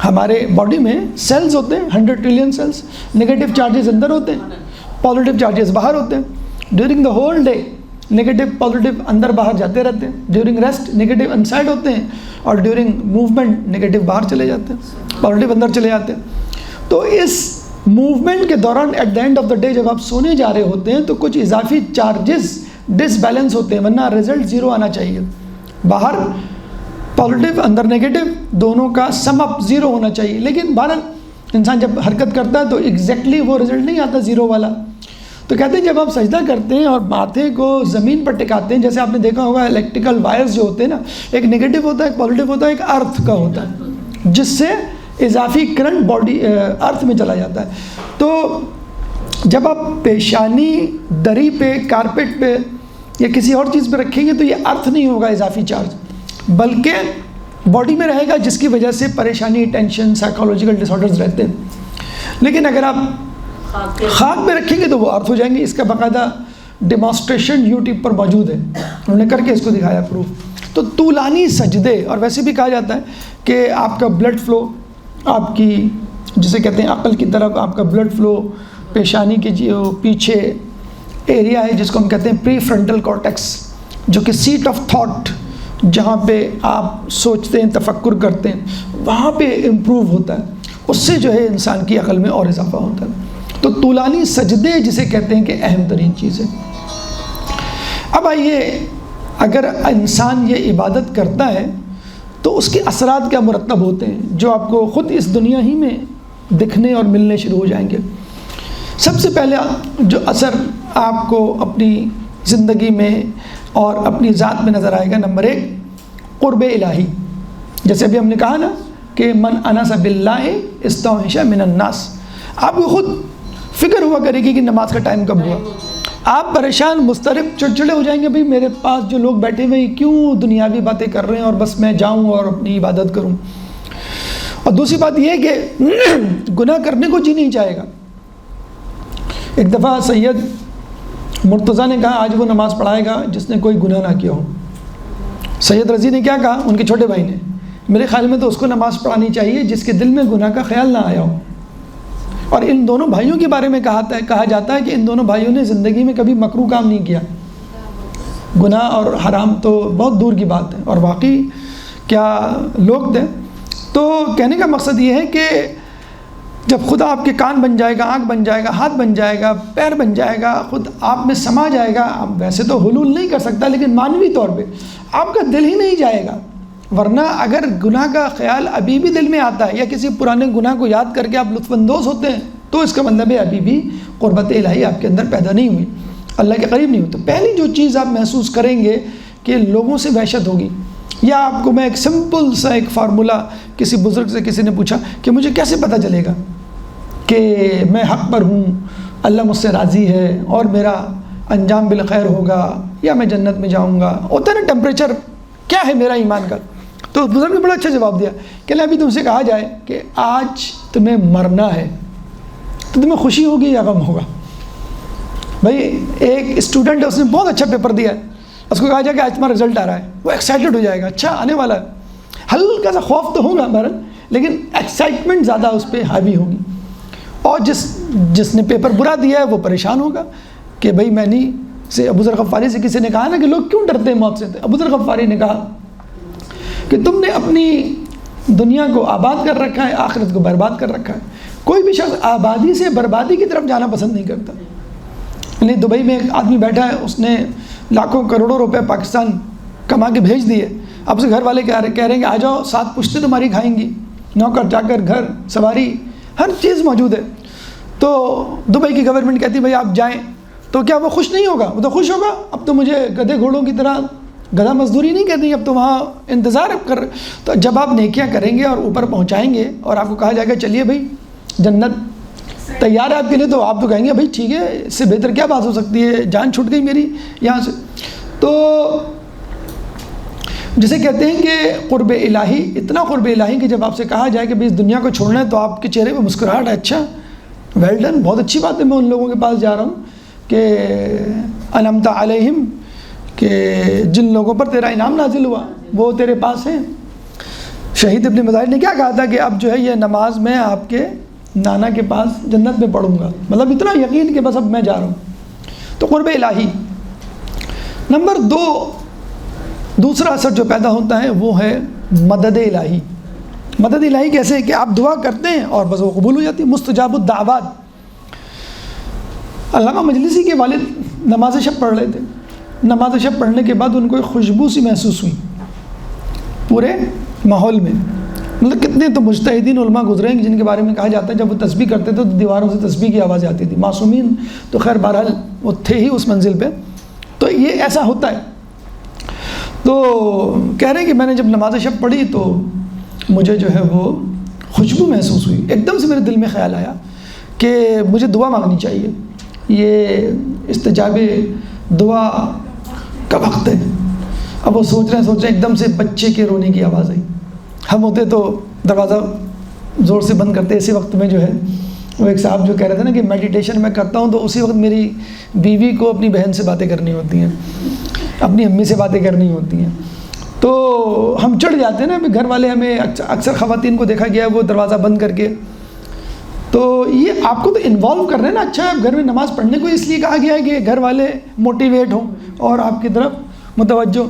ہمارے باڈی میں سیلز ہوتے ہیں 100 ٹریلین سیلز، نگیٹو چارجز اندر ہوتے ہیں، پازیٹیو چارجز باہر ہوتے ہیں۔ During the whole day negative positive اندر باہر جاتے رہتے ہیں، ڈیورنگ ریسٹ نگیٹو انسائڈ ہوتے ہیں، اور ڈیورنگ موومنٹ نگیٹو باہر چلے جاتے ہیں، پازیٹیو اندر چلے جاتے ہیں۔ تو اس موومنٹ کے دوران at the end of the day جب آپ سونے جا رہے ہوتے ہیں تو کچھ اضافی چارجز ڈس بیلنس ہوتے ہیں، ورنہ رزلٹ زیرو آنا چاہیے۔ باہر پازیٹیو اندر نگیٹو، دونوں کا سم اپ زیرو ہونا چاہیے، لیکن بہرحال انسان جب حرکت کرتا ہے تو ایگزیکٹلی وہ رزلٹ نہیں آتا زیرو والا۔ تو کہتے ہیں جب آپ سجدہ کرتے ہیں اور ماتھے کو زمین پر ٹکاتے ہیں، جیسے آپ نے دیکھا ہوگا الیکٹریکل وائرز جو ہوتے ہیں نا، ایک نگیٹو ہوتا ہے، ایک پازیٹیو ہوتا ہے، ایک ارتھ کا ہوتا ہے، جس سے اضافی کرنٹ باڈی ارتھ میں چلا جاتا ہے۔ تو جب آپ پیشانی دری پہ، کارپیٹ پہ یا کسی اور چیز پہ رکھیں گے تو یہ ارتھ نہیں ہوگا اضافی چارج، بلکہ باڈی میں رہے گا، جس کی وجہ سے پریشانی، ٹینشن، سائیکولوجیکل ڈس آرڈرز رہتے ہیں۔ لیکن اگر آپ خاک پہ رکھیں گے تو وہ ارتھ ہو جائیں گے۔ اس کا باقاعدہ ڈیمانسٹریشن یوٹیوب پر موجود ہے، انہوں نے کر کے اس کو دکھایا پروف۔ تو طولانی سجدے، اور ویسے بھی کہا جاتا ہے کہ آپ کا بلڈ فلو، آپ کی جسے کہتے ہیں عقل کی طرف آپ کا بلڈ فلو، پیشانی کے جو پیچھے ایریا ہے جس کو ہم کہتے ہیں پری فرنٹل کارٹیکس، جو کہ سیٹ آف تھاٹ، جہاں پہ آپ سوچتے ہیں، تفکر کرتے ہیں، وہاں پہ امپروو ہوتا ہے، اس سے جو ہے انسان کی عقل میں اور اضافہ ہوتا ہے۔ تو طولانی سجدے جسے کہتے ہیں کہ اہم ترین چیز ہے۔ اب آئیے، اگر انسان یہ عبادت کرتا ہے تو اس کے اثرات کیا مرتب ہوتے ہیں، جو آپ کو خود اس دنیا ہی میں دکھنے اور ملنے شروع ہو جائیں گے۔ سب سے پہلے جو اثر آپ کو اپنی زندگی میں اور اپنی ذات میں نظر آئے گا، نمبر 1 قرب الہی۔ جیسے ابھی ہم نے کہا نا کہ من انس باللہ استوحش من الناس، آپ کو خود فکر ہوا کرے گی کہ نماز کا ٹائم کب ہوا۔ آپ پریشان، مضطرب، چڑچڑے ہو جائیں گے، بھئی میرے پاس جو لوگ بیٹھے ہوئے کیوں دنیاوی باتیں کر رہے ہیں اور بس میں جاؤں اور اپنی عبادت کروں۔ اور دوسری بات یہ کہ گناہ کرنے کو جی نہیں چاہے گا۔ ایک دفعہ سید مرتضیٰ نے کہا آج وہ نماز پڑھائے گا جس نے کوئی گناہ نہ کیا ہو۔ سید رضی نے کیا کہا، ان کے چھوٹے بھائی نے، میرے خیال میں تو اس کو نماز پڑھانی چاہیے جس کے دل میں گناہ کا خیال نہ آیا ہو۔ اور ان دونوں بھائیوں کے بارے میں کہا جاتا ہے کہ ان دونوں بھائیوں نے زندگی میں کبھی مکروہ کام نہیں کیا، گناہ اور حرام تو بہت دور کی بات ہے، اور واقعی کیا لوگ تھے۔ تو کہنے کا مقصد یہ ہے کہ جب خدا آپ کے کان بن جائے گا، آنکھ بن جائے گا، ہاتھ بن جائے گا، پیر بن جائے گا، خود آپ میں سما جائے گا، آپ ویسے تو حلول نہیں کر سکتا لیکن معنوی طور پہ آپ کا دل ہی نہیں جائے گا، ورنہ اگر گناہ کا خیال ابھی بھی دل میں آتا ہے یا کسی پرانے گناہ کو یاد کر کے آپ لطف اندوز ہوتے ہیں تو اس کا مطلب ہے ابھی بھی قربت الہی آپ کے اندر پیدا نہیں ہوئی، اللہ کے قریب نہیں ہوتا۔ پہلی جو چیز آپ محسوس کریں گے کہ لوگوں سے وحشت ہوگی، یا آپ کو میں ایک سمپل سا ایک فارمولہ کسی بزرگ سے کسی نے پوچھا کہ مجھے کیسے پتہ چلے گا کہ میں حق پر ہوں، اللہ مجھ سے راضی ہے اور میرا انجام بالخیر ہوگا یا میں جنت میں جاؤں گا، ہوتا ہے نا ٹیمپریچر کیا ہے میرا ایمان کا؟ تو بزرگ نے بڑا اچھا جواب دیا کہ ابھی تم سے کہا جائے کہ آج تمہیں مرنا ہے تو تمہیں خوشی ہوگی یا غم ہوگا؟ بھائی ایک اسٹوڈنٹ ہے، اس نے بہت اچھا پیپر دیا ہے، اس کو کہا جائے کہ آج تمہارا رزلٹ آ رہا ہے، وہ ایکسائٹڈ ہو جائے گا، اچھا آنے والا ہے، ہلکا سا خوف تو ہوگا بہرحال لیکن ایکسائٹمنٹ زیادہ اس پہ حاوی ہوگی۔ اور جس نے پیپر برا دیا ہے وہ پریشان ہوگا کہ بھائی میں نہیں سے ابو ذر غفاری سے کسی نے کہا نا کہ لوگ کیوں ڈرتے ہیں موت سے، ابو ذر غفاری نے کہا کہ تم نے اپنی دنیا کو آباد کر رکھا ہے، آخرت کو برباد کر رکھا ہے۔ کوئی بھی شخص آبادی سے بربادی کی طرف جانا پسند نہیں کرتا۔ یعنی دبئی میں ایک آدمی بیٹھا ہے، اس نے لاکھوں کروڑوں روپے پاکستان کما کے بھیج دیے، اب سے گھر والے کہہ رہے ہیں کہ آ جاؤ 7 پشتیں تمہاری کھائیں گی، نوکر چاکر گھر سواری ہر چیز موجود ہے۔ تو دبئی کی گورنمنٹ کہتی ہے بھائی آپ جائیں، تو کیا وہ خوش نہیں ہوگا؟ وہ تو خوش ہوگا، اب تو مجھے گدھے گھوڑوں کی طرح گدھا مزدوری نہیں کرنی، اب تو وہاں انتظار کر رہے۔ تو جب آپ نیکیاں کریں گے اور اوپر پہنچائیں گے اور آپ کو کہا جائے گا چلیے بھائی جنت تیار ہے آپ کے لیے، تو آپ تو کہیں گے بھائی ٹھیک ہے، اس سے بہتر کیا بات ہو سکتی ہے، جان چھوٹ گئی میری یہاں سے۔ تو جسے کہتے ہیں کہ قرب الہی، اتنا قرب الہی کہ جب آپ سے کہا جائے کہ بھائی اس دنیا کو چھوڑنا ہے تو آپ کے چہرے پہ مسکراہٹ ہے، اچھا ویل ڈن، بہت اچھی بات ہے، میں ان لوگوں کے پاس جا رہا ہوں کہ انعمت علیہم، کہ جن لوگوں پر تیرا انعام نازل ہوا وہ تیرے پاس ہیں۔ شہید ابن مظاہر نے کیا کہا تھا کہ اب جو ہے یہ نماز میں آپ کے نانا کے پاس جنت میں پڑھوں گا، مطلب اتنا یقین کہ بس اب میں جا رہا ہوں۔ تو قرب الہی۔ نمبر 2، دوسرا اثر جو پیدا ہوتا ہے وہ ہے مدد الہی۔ مدد الہی کیسے کہ آپ دعا کرتے ہیں اور بس وہ قبول ہو جاتی ہے، مستجاب الدعوات۔ علامہ مجلسی کے والد نماز شب پڑھ رہے تھے، نماز شب پڑھنے کے بعد ان کو ایک خوشبو سی محسوس ہوئی پورے ماحول میں۔ مطلب کتنے تو مجتہدین علماء گزرے ہیں جن کے بارے میں کہا جاتا ہے جب وہ تسبیح کرتے تھے تو دیواروں سے تسبیح کی آواز آتی تھی، معصومین تو خیر بہرحال وہ تھے ہی اس منزل پہ، تو یہ ایسا ہوتا ہے۔ تو کہہ رہے ہیں کہ میں نے جب نماز شب پڑھی تو مجھے جو ہے وہ خوشبو محسوس ہوئی، ایک دم سے میرے دل میں خیال آیا کہ مجھے دعا مانگنی چاہیے، یہ استجاب دعا کا وقت ہے۔ اب وہ سوچ رہے ہیں ایک دم سے بچے کے رونے کی آواز آئی۔ ہم ہوتے تو دروازہ زور سے بند کرتے، اسی وقت میں جو ہے وہ ایک صاحب جو کہہ رہے تھے نا کہ میڈیٹیشن میں کرتا ہوں تو اسی وقت میری بیوی کو اپنی بہن سے باتیں کرنی ہوتی ہیں، اپنی امی سے باتیں کرنی ہوتی ہیں، تو ہم چڑھ جاتے ہیں نا۔ گھر والے ہمیں اکثر خواتین کو دیکھا گیا ہے وہ دروازہ بند کر کے، تو یہ آپ کو تو انوالو کر رہے ہیں نا۔ اچھا ہے گھر میں نماز پڑھنے کو اس لیے کہا گیا ہے کہ گھر والے موٹیویٹ ہوں اور آپ کی طرف متوجہ۔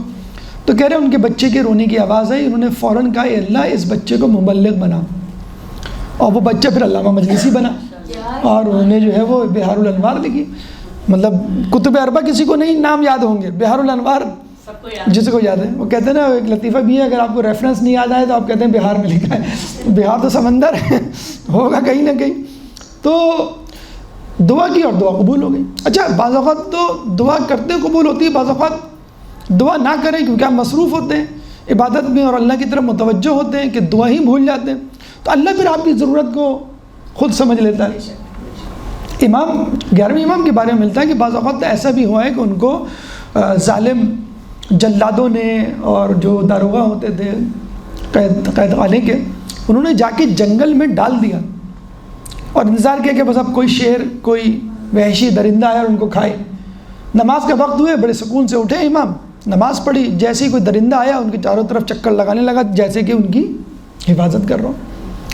تو کہہ رہے ہیں ان کے بچے کے رونے کی آواز آئی، انہوں نے فوراً کہا اے اللہ اس بچے کو مبلغ بنا، اور وہ بچہ پھر علامہ مجلسی بنا، اور انہوں نے جو ہے وہ بہار الانوار لکھی۔ مطلب کتب اربع کسی کو نہیں نام یاد ہوں گے، بہار الانوار جس کو یاد ہے۔ وہ کہتے ہیں نا ایک لطیفہ بھی ہے، اگر آپ کو ریفرنس نہیں یاد آئے تو آپ کہتے ہیں بہار میں لکھا ہے، بہار تو سمندر ہے، ہوگا کہیں نہ کہیں۔ تو دعا کی اور دعا قبول ہو گئی۔ اچھا بعض اوقات تو دعا کرتے قبول ہوتی ہے، بعض اوقات دعا نہ کریں کیونکہ آپ مصروف ہوتے ہیں عبادت میں اور اللہ کی طرف متوجہ ہوتے ہیں کہ دعا ہی بھول جاتے ہیں، تو اللہ پھر آپ کی ضرورت کو خود سمجھ لیتا ہے۔ امام 11ویں امام کے بارے میں ملتا ہے کہ بعض اوقات ایسا بھی ہوا ہے کہ ان کو ظالم جلادوں نے اور جو داروغہ ہوتے تھے قید خانے کے، انہوں نے جا کے جنگل میں ڈال دیا اور انتظار کیا کہ بس اب کوئی شیر کوئی وحشی درندہ آیا اور ان کو کھائے۔ نماز کا وقت ہوئے، بڑے سکون سے اٹھے امام، نماز پڑھی، جیسے ہی کوئی درندہ آیا ان کے چاروں طرف چکر لگانے لگا جیسے کہ ان کی حفاظت کر رہا ہوں۔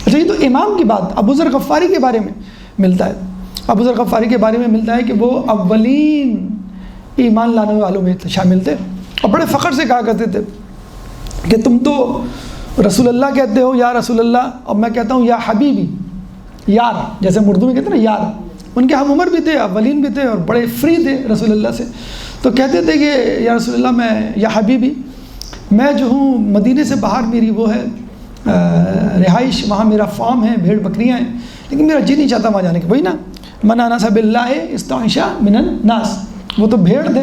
اچھا یہ تو امام کی بات۔ ابو ذر غفاری کے بارے میں ملتا ہے، ابو ذر غفاری کے بارے میں ملتا ہے کہ وہ اولین ایمان لانے والوں میں شامل تھے اور بڑے فخر سے کہا کرتے تھے کہ تم تو رسول اللہ کہتے ہو یا رسول اللہ، اور میں کہتا ہوں یا حبیبی، یار، جیسے اردو میں کہتے ہیں نا یار۔ ان کے ہم عمر بھی تھے، اولین بھی تھے اور بڑے فری تھے رسول اللہ سے، تو کہتے تھے کہ یا رسول اللہ میں یا حبیبی میں جو ہوں مدینے سے باہر میری وہ ہے رہائش، وہاں میرا فارم ہے، بھیڑ بکریاں ہیں، لیکن میرا جی نہیں چاہتا وہاں جانے کا. وہی نا من انس باللہ استعشا من الناس، وہ تو بھیڑ تھے.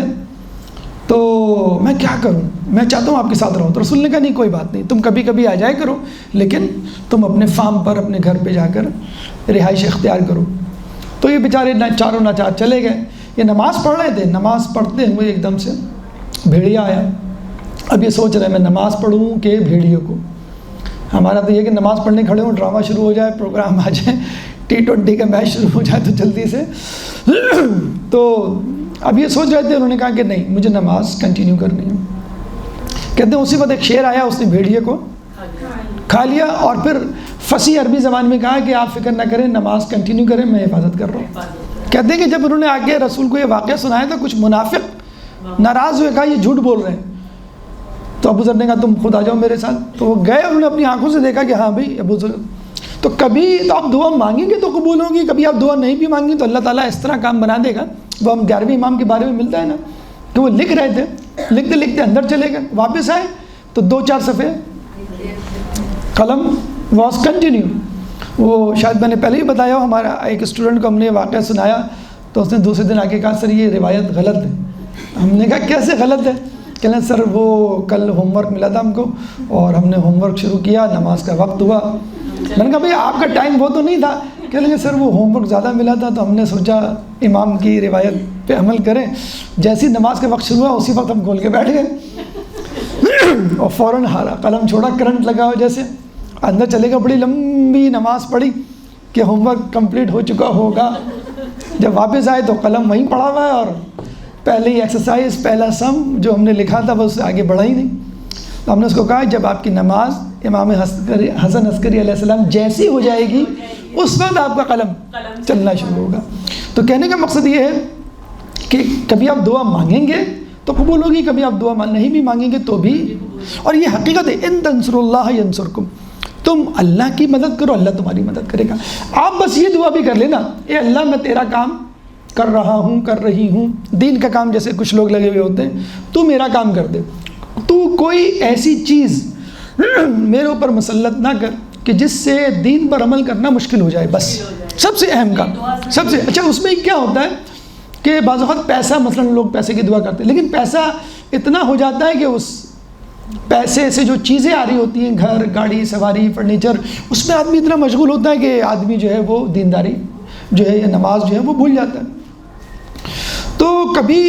تو میں کیا کروں، میں چاہتا ہوں آپ کے ساتھ رہوں. تو رسول نے کہا نہیں کوئی بات نہیں، تم کبھی کبھی آ جائے کرو، لیکن تم اپنے فارم پر اپنے گھر پہ جا کر رہائش اختیار کرو. تو یہ بیچارے چاروں ناچار چلے گئے. یہ نماز پڑھ رہے تھے، نماز پڑھتے ہوئے ایک دم سے بھیڑیا آیا. اب یہ سوچ رہے میں نماز پڑھوں کہ بھیڑیوں کو. ہمارا تو یہ کہ نماز پڑھنے کھڑے ہوں، ڈرامہ شروع ہو جائے، پروگرام آ جائے، T20 کا میچ شروع ہو جائے تو جلدی سے. تو اب یہ سوچ رہے تھے، انہوں نے کہا کہ نہیں مجھے نماز کنٹینیو کرنی ہے. کہتے ہیں اسی وقت ایک شیر آیا، اس نے بھیڑیے کو کھا لیا، اور پھر فصیح عربی زبان میں کہا کہ آپ فکر نہ کریں، نماز کنٹینیو کریں، میں حفاظت کر رہا ہوں. کہتے ہیں کہ جب انہوں نے آگے رسول کو یہ واقعہ سنایا تو کچھ منافق ناراض ہوئے، کہا یہ جھوٹ بول رہے ہیں. تو ابو ذر نے کہا تم خود آ جاؤ میرے ساتھ. تو وہ گئے، انہوں نے اپنی آنکھوں سے دیکھا کہ ہاں بھائی ابو ذر. تو کبھی تو آپ دعا مانگیں گے تو قبول ہوگی، کبھی آپ دعا نہیں بھی مانگیں تو اللہ تعالیٰ اس طرح کام بنا دے گا. وہ ہم 11ویں امام کے بارے میں ملتا ہے نا کہ وہ لکھ رہے تھے، لکھتے لکھتے اندر چلے گئے، واپس آئے تو 2-4 صفحے قلم واز کنٹینیو. وہ شاید میں نے پہلے ہی بتایا ہو، ہمارا ایک اسٹوڈنٹ کو ہم نے واقعہ سنایا تو اس نے دوسرے دن آ کے کہا سر یہ روایت غلط ہے. ہم نے کہا کیسے غلط ہے؟ کہنا سر وہ کل ہوم ورک ملا تھا ہم کو اور ہم نے ہوم ورک شروع کیا، نماز کا وقت ہوا. میں نے کہا بھئی آپ کا ٹائم وہ تو نہیں تھا. کہنے لگے سر وہ ہوم ورک زیادہ ملا تھا تو ہم نے سوچا امام کی روایت پہ عمل کریں. جیسی نماز کا وقت شروع ہوا اسی وقت ہم کھول کے بیٹھ گئے اور فوراً قلم چھوڑا، کرنٹ لگا ہو جیسے. اندر چلے گا، بڑی لمبی نماز پڑھی کہ ہوم ورک کمپلیٹ ہو چکا ہوگا. جب واپس آئے تو قلم وہیں پڑا ہوا ہے اور پہلی ایکسرسائز، پہلا سم جو ہم نے لکھا تھا وہ اس سے آگے بڑھا ہی نہیں. تو ہم نے اس کو کہا جب آپ کی نماز امام حسن عسکری علیہ السلام جیسی ہو جائے گی اس وقت آپ کا قلم چلنا شروع ہوگا. تو کہنے کا مقصد یہ ہے کہ کبھی آپ دعا مانگیں گے تو قبول ہوگی، کبھی آپ دعا نہیں بھی مانگیں گے تو بھی. اور یہ حقیقت ہے، ان تنصروا اللہ ینصرکم، تم اللہ کی مدد کرو اللہ تمہاری مدد کرے گا. آپ بس یہ دعا بھی کر لینا، اے اللہ میں تیرا کام کر رہا ہوں، کر رہی ہوں، دین کا کام جیسے کچھ لوگ لگے ہوئے ہوتے ہیں، تو میرا کام کر دے. تو کوئی ایسی چیز میرے اوپر مسلط نہ کر کہ جس سے دین پر عمل کرنا مشکل ہو جائے. بس سب سے اہم کام، سب سے اچھا. اس میں کیا ہوتا ہے کہ بعض وقت پیسہ، مثلا لوگ پیسے کی دعا کرتے ہیں لیکن پیسہ اتنا ہو جاتا ہے کہ اس پیسے سے جو چیزیں آ رہی ہوتی ہیں، گھر، گاڑی، سواری، فرنیچر، اس میں آدمی اتنا مشغول ہوتا ہے کہ آدمی جو ہے وہ دینداری جو ہے یا نماز جو ہے وہ بھول جاتا ہے. تو کبھی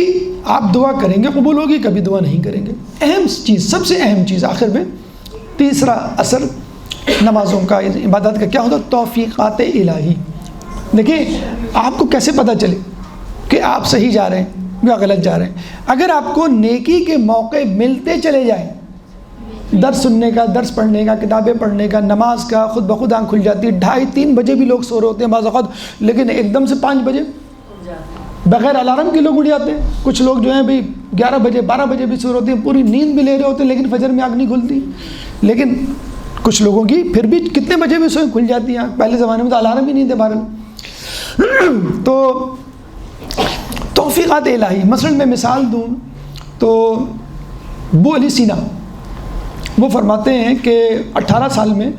آپ دعا کریں گے قبول ہوگی، کبھی دعا نہیں کریں گے. اہم چیز، سب سے اہم چیز آخر میں تیسرا اثر نمازوں کا، عبادت کا کیا ہوتا ہے؟ توفیقات الہی. دیکھیں آپ کو کیسے پتہ چلے کہ آپ صحیح جا رہے ہیں یا غلط جا رہے ہیں؟ اگر آپ کو نیکی کے موقع ملتے چلے جائیں، درس سننے کا، درس پڑھنے کا، کتابیں پڑھنے کا، نماز کا، خود بخود آنکھ کھل جاتی ہے. 2:30-3 بجے بھی لوگ سو رہے ہوتے ہیں بعض اوقات، لیکن ایک دم سے 5 بجے بغیر الارم کے لوگ اٹھ جاتے ہیں. کچھ لوگ جو ہیں بھائی 11 بجے 12 بجے بھی سو رہے ہوتے ہیں، پوری نیند بھی لے رہے ہوتے ہیں لیکن فجر میں آنکھ نہیں کھلتی. لیکن کچھ لوگوں کی پھر بھی کتنے بجے بھی سوئیں کھل جاتی ہیں. پہلے زمانے میں تو الارم ہی نہیں تھے بارہ. تو توفیقات الہی، مثلا میں مثال دوں تو ابو علی سینا وہ فرماتے ہیں کہ 18 سال میں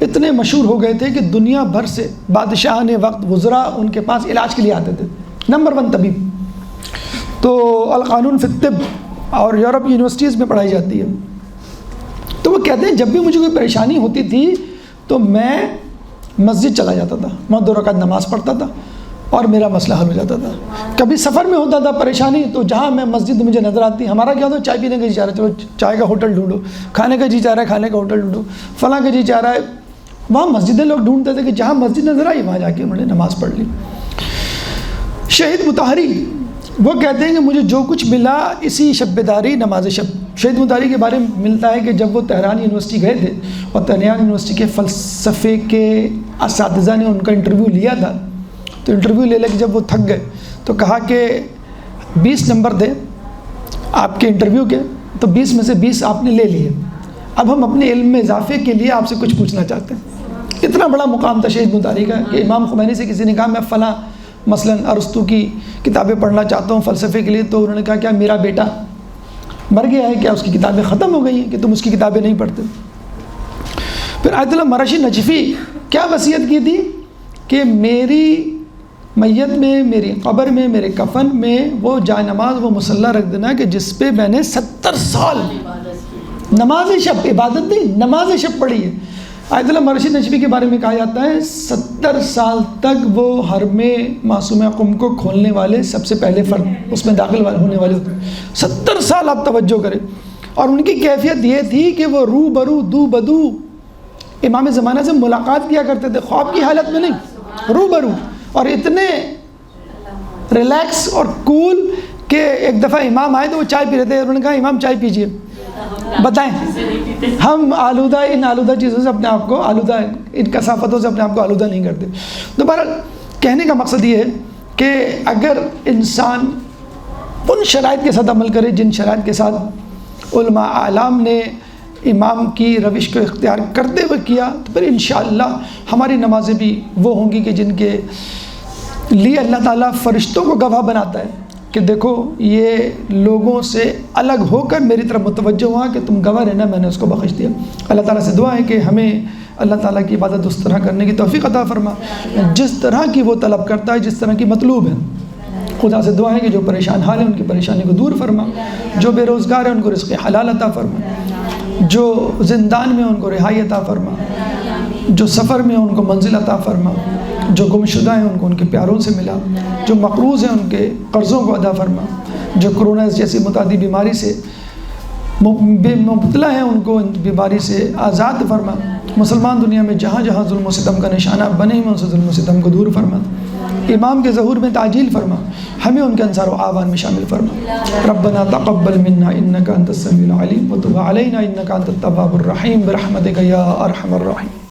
اتنے مشہور ہو گئے تھے کہ دنیا بھر سے بادشاہ نے وقت وزراء ان کے پاس علاج کے لیے آتے تھے. نمبر 1 طبیب. تو القانون فی الطب اور یورپ یونیورسٹیز میں پڑھائی جاتی ہے. تو وہ کہتے ہیں جب بھی مجھے کوئی پریشانی ہوتی تھی تو میں مسجد چلا جاتا تھا، وہاں 2 رکعت نماز پڑھتا تھا اور میرا مسئلہ حل ہو جاتا تھا. کبھی سفر میں ہوتا تھا پریشانی تو جہاں میں مسجد مجھے نظر آتی، ہمارا کیا ہوتا ہے چائے پینے کا جی چاہ رہا ہے چلو چائے کا ہوٹل ڈھونڈو، کھانے کا جی چاہ رہا ہے کھانے کا ہوٹل ڈھونڈو، فلاں کا جی چاہ رہا ہے. وہاں مسجدیں لوگ ڈھونڈتے تھے کہ جہاں مسجد نظر آئی وہاں جا کے انہوں نے نماز پڑھ لی. شہید مطہری وہ کہتے ہیں کہ مجھے جو کچھ ملا اسی شب بیداری نماز شب. شہید مطہری کے بارے میں ملتا ہے کہ جب وہ تہران یونیورسٹی گئے تھے اور تہران یونیورسٹی کے فلسفے کے اساتذہ نے ان کا انٹرویو لیا تھا، تو انٹرویو لے کے جب وہ تھک گئے تو کہا کہ 20 نمبر تھے آپ کے انٹرویو کے، تو 20 میں سے 20 آپ نے لے لیے، اب ہم اپنے علم میں اضافے کے لیے آپ سے کچھ پوچھنا چاہتے ہیں. اتنا بڑا مقام تھا شہید مطہری کا کہ امام خمینی سے کسی نے کہا میں فلاں مثلا ارسطو کی کتابیں پڑھنا چاہتا ہوں فلسفے کے لیے، تو انہوں نے کہا کیا میرا بیٹا مر گیا ہے کیا اس کی کتابیں ختم ہو گئی ہیں کہ تم اس کی کتابیں نہیں پڑھتے؟ پھر آیت اللہ مرشی نجفی کیا وصیت کی تھی کہ میری میت میں، میری قبر میں، میرے کفن میں وہ جائے نماز، وہ مصلی رکھ دینا کہ جس پہ میں نے 70 سال نماز شب، عبادت نہیں، نماز شب پڑھی ہے۔ آیت اللہ مرشد نجفی کے بارے میں کہا جاتا ہے 70 سال تک وہ حرم معصومہ قم کو کھولنے والے سب سے پہلے فرد اس میں داخل ہونے والے ہوتے ہیں۔ 70 سال آپ توجہ کریں، اور ان کی کیفیت یہ تھی کہ وہ رو برو دو بدو امام زمانہ سے ملاقات کیا کرتے تھے، خواب کی حالت میں نہیں، رو برو، اور اتنے ریلیکس اور کول کہ ایک دفعہ امام آئے تو وہ چائے پی رہے تھے، انہوں نے کہا امام چائے پیجئے، بتائیں ہم آلودہ ان آلودہ چیزوں سے اپنے آپ کو آلودہ، ان کثافتوں سے اپنے آپ کو آلودہ نہیں کرتے۔ دوبارہ کہنے کا مقصد یہ ہے کہ اگر انسان ان شرائط کے ساتھ عمل کرے جن شرائط کے ساتھ علماء اعلام نے امام کی روش کو اختیار کرتے ہوئے کیا، تو پھر انشاءاللہ ہماری نمازیں بھی وہ ہوں گی کہ جن کے لیے اللہ تعالیٰ فرشتوں کو گواہ بناتا ہے کہ دیکھو یہ لوگوں سے الگ ہو کر میری طرف متوجہ ہوا کہ تم گواہ رہنا، میں نے اس کو بخش دیا۔ اللہ تعالیٰ سے دعا ہے کہ ہمیں اللہ تعالیٰ کی عبادت اس طرح کرنے کی توفیق عطا فرما جس طرح کی وہ طلب کرتا ہے، جس طرح کی مطلوب ہے۔ خدا سے دعا ہے کہ جو پریشان حال ہیں ان کی پریشانی کو دور فرما، جو بے روزگار ہیں ان کو رزق حلال عطا فرما، جو زندان میں ان کو رہائی عطا فرما، جو سفر میں ان کو منزل عطا فرما، جو گمشدہ ہیں ان کو ان کے پیاروں سے ملا، جو مقروض ہیں ان کے قرضوں کو ادا فرما، جو کرونا جیسی متعدی بیماری سے مبتلا ہیں ان کو ان بیماری سے آزاد فرما۔ مسلمان دنیا میں جہاں جہاں ظلم و ستم کا نشانہ بنے ہیں ان سے ظلم و ستم کو دور فرما، امام کے ظہور میں تعجیل فرما، ہمیں ان کے انصار و اعوان میں شامل فرما۔ ربنا تقبل منا انک انت السمیع العلیم وتب علینا انک انت التواب الرحیم برحمتک یا ارحم الراحمین۔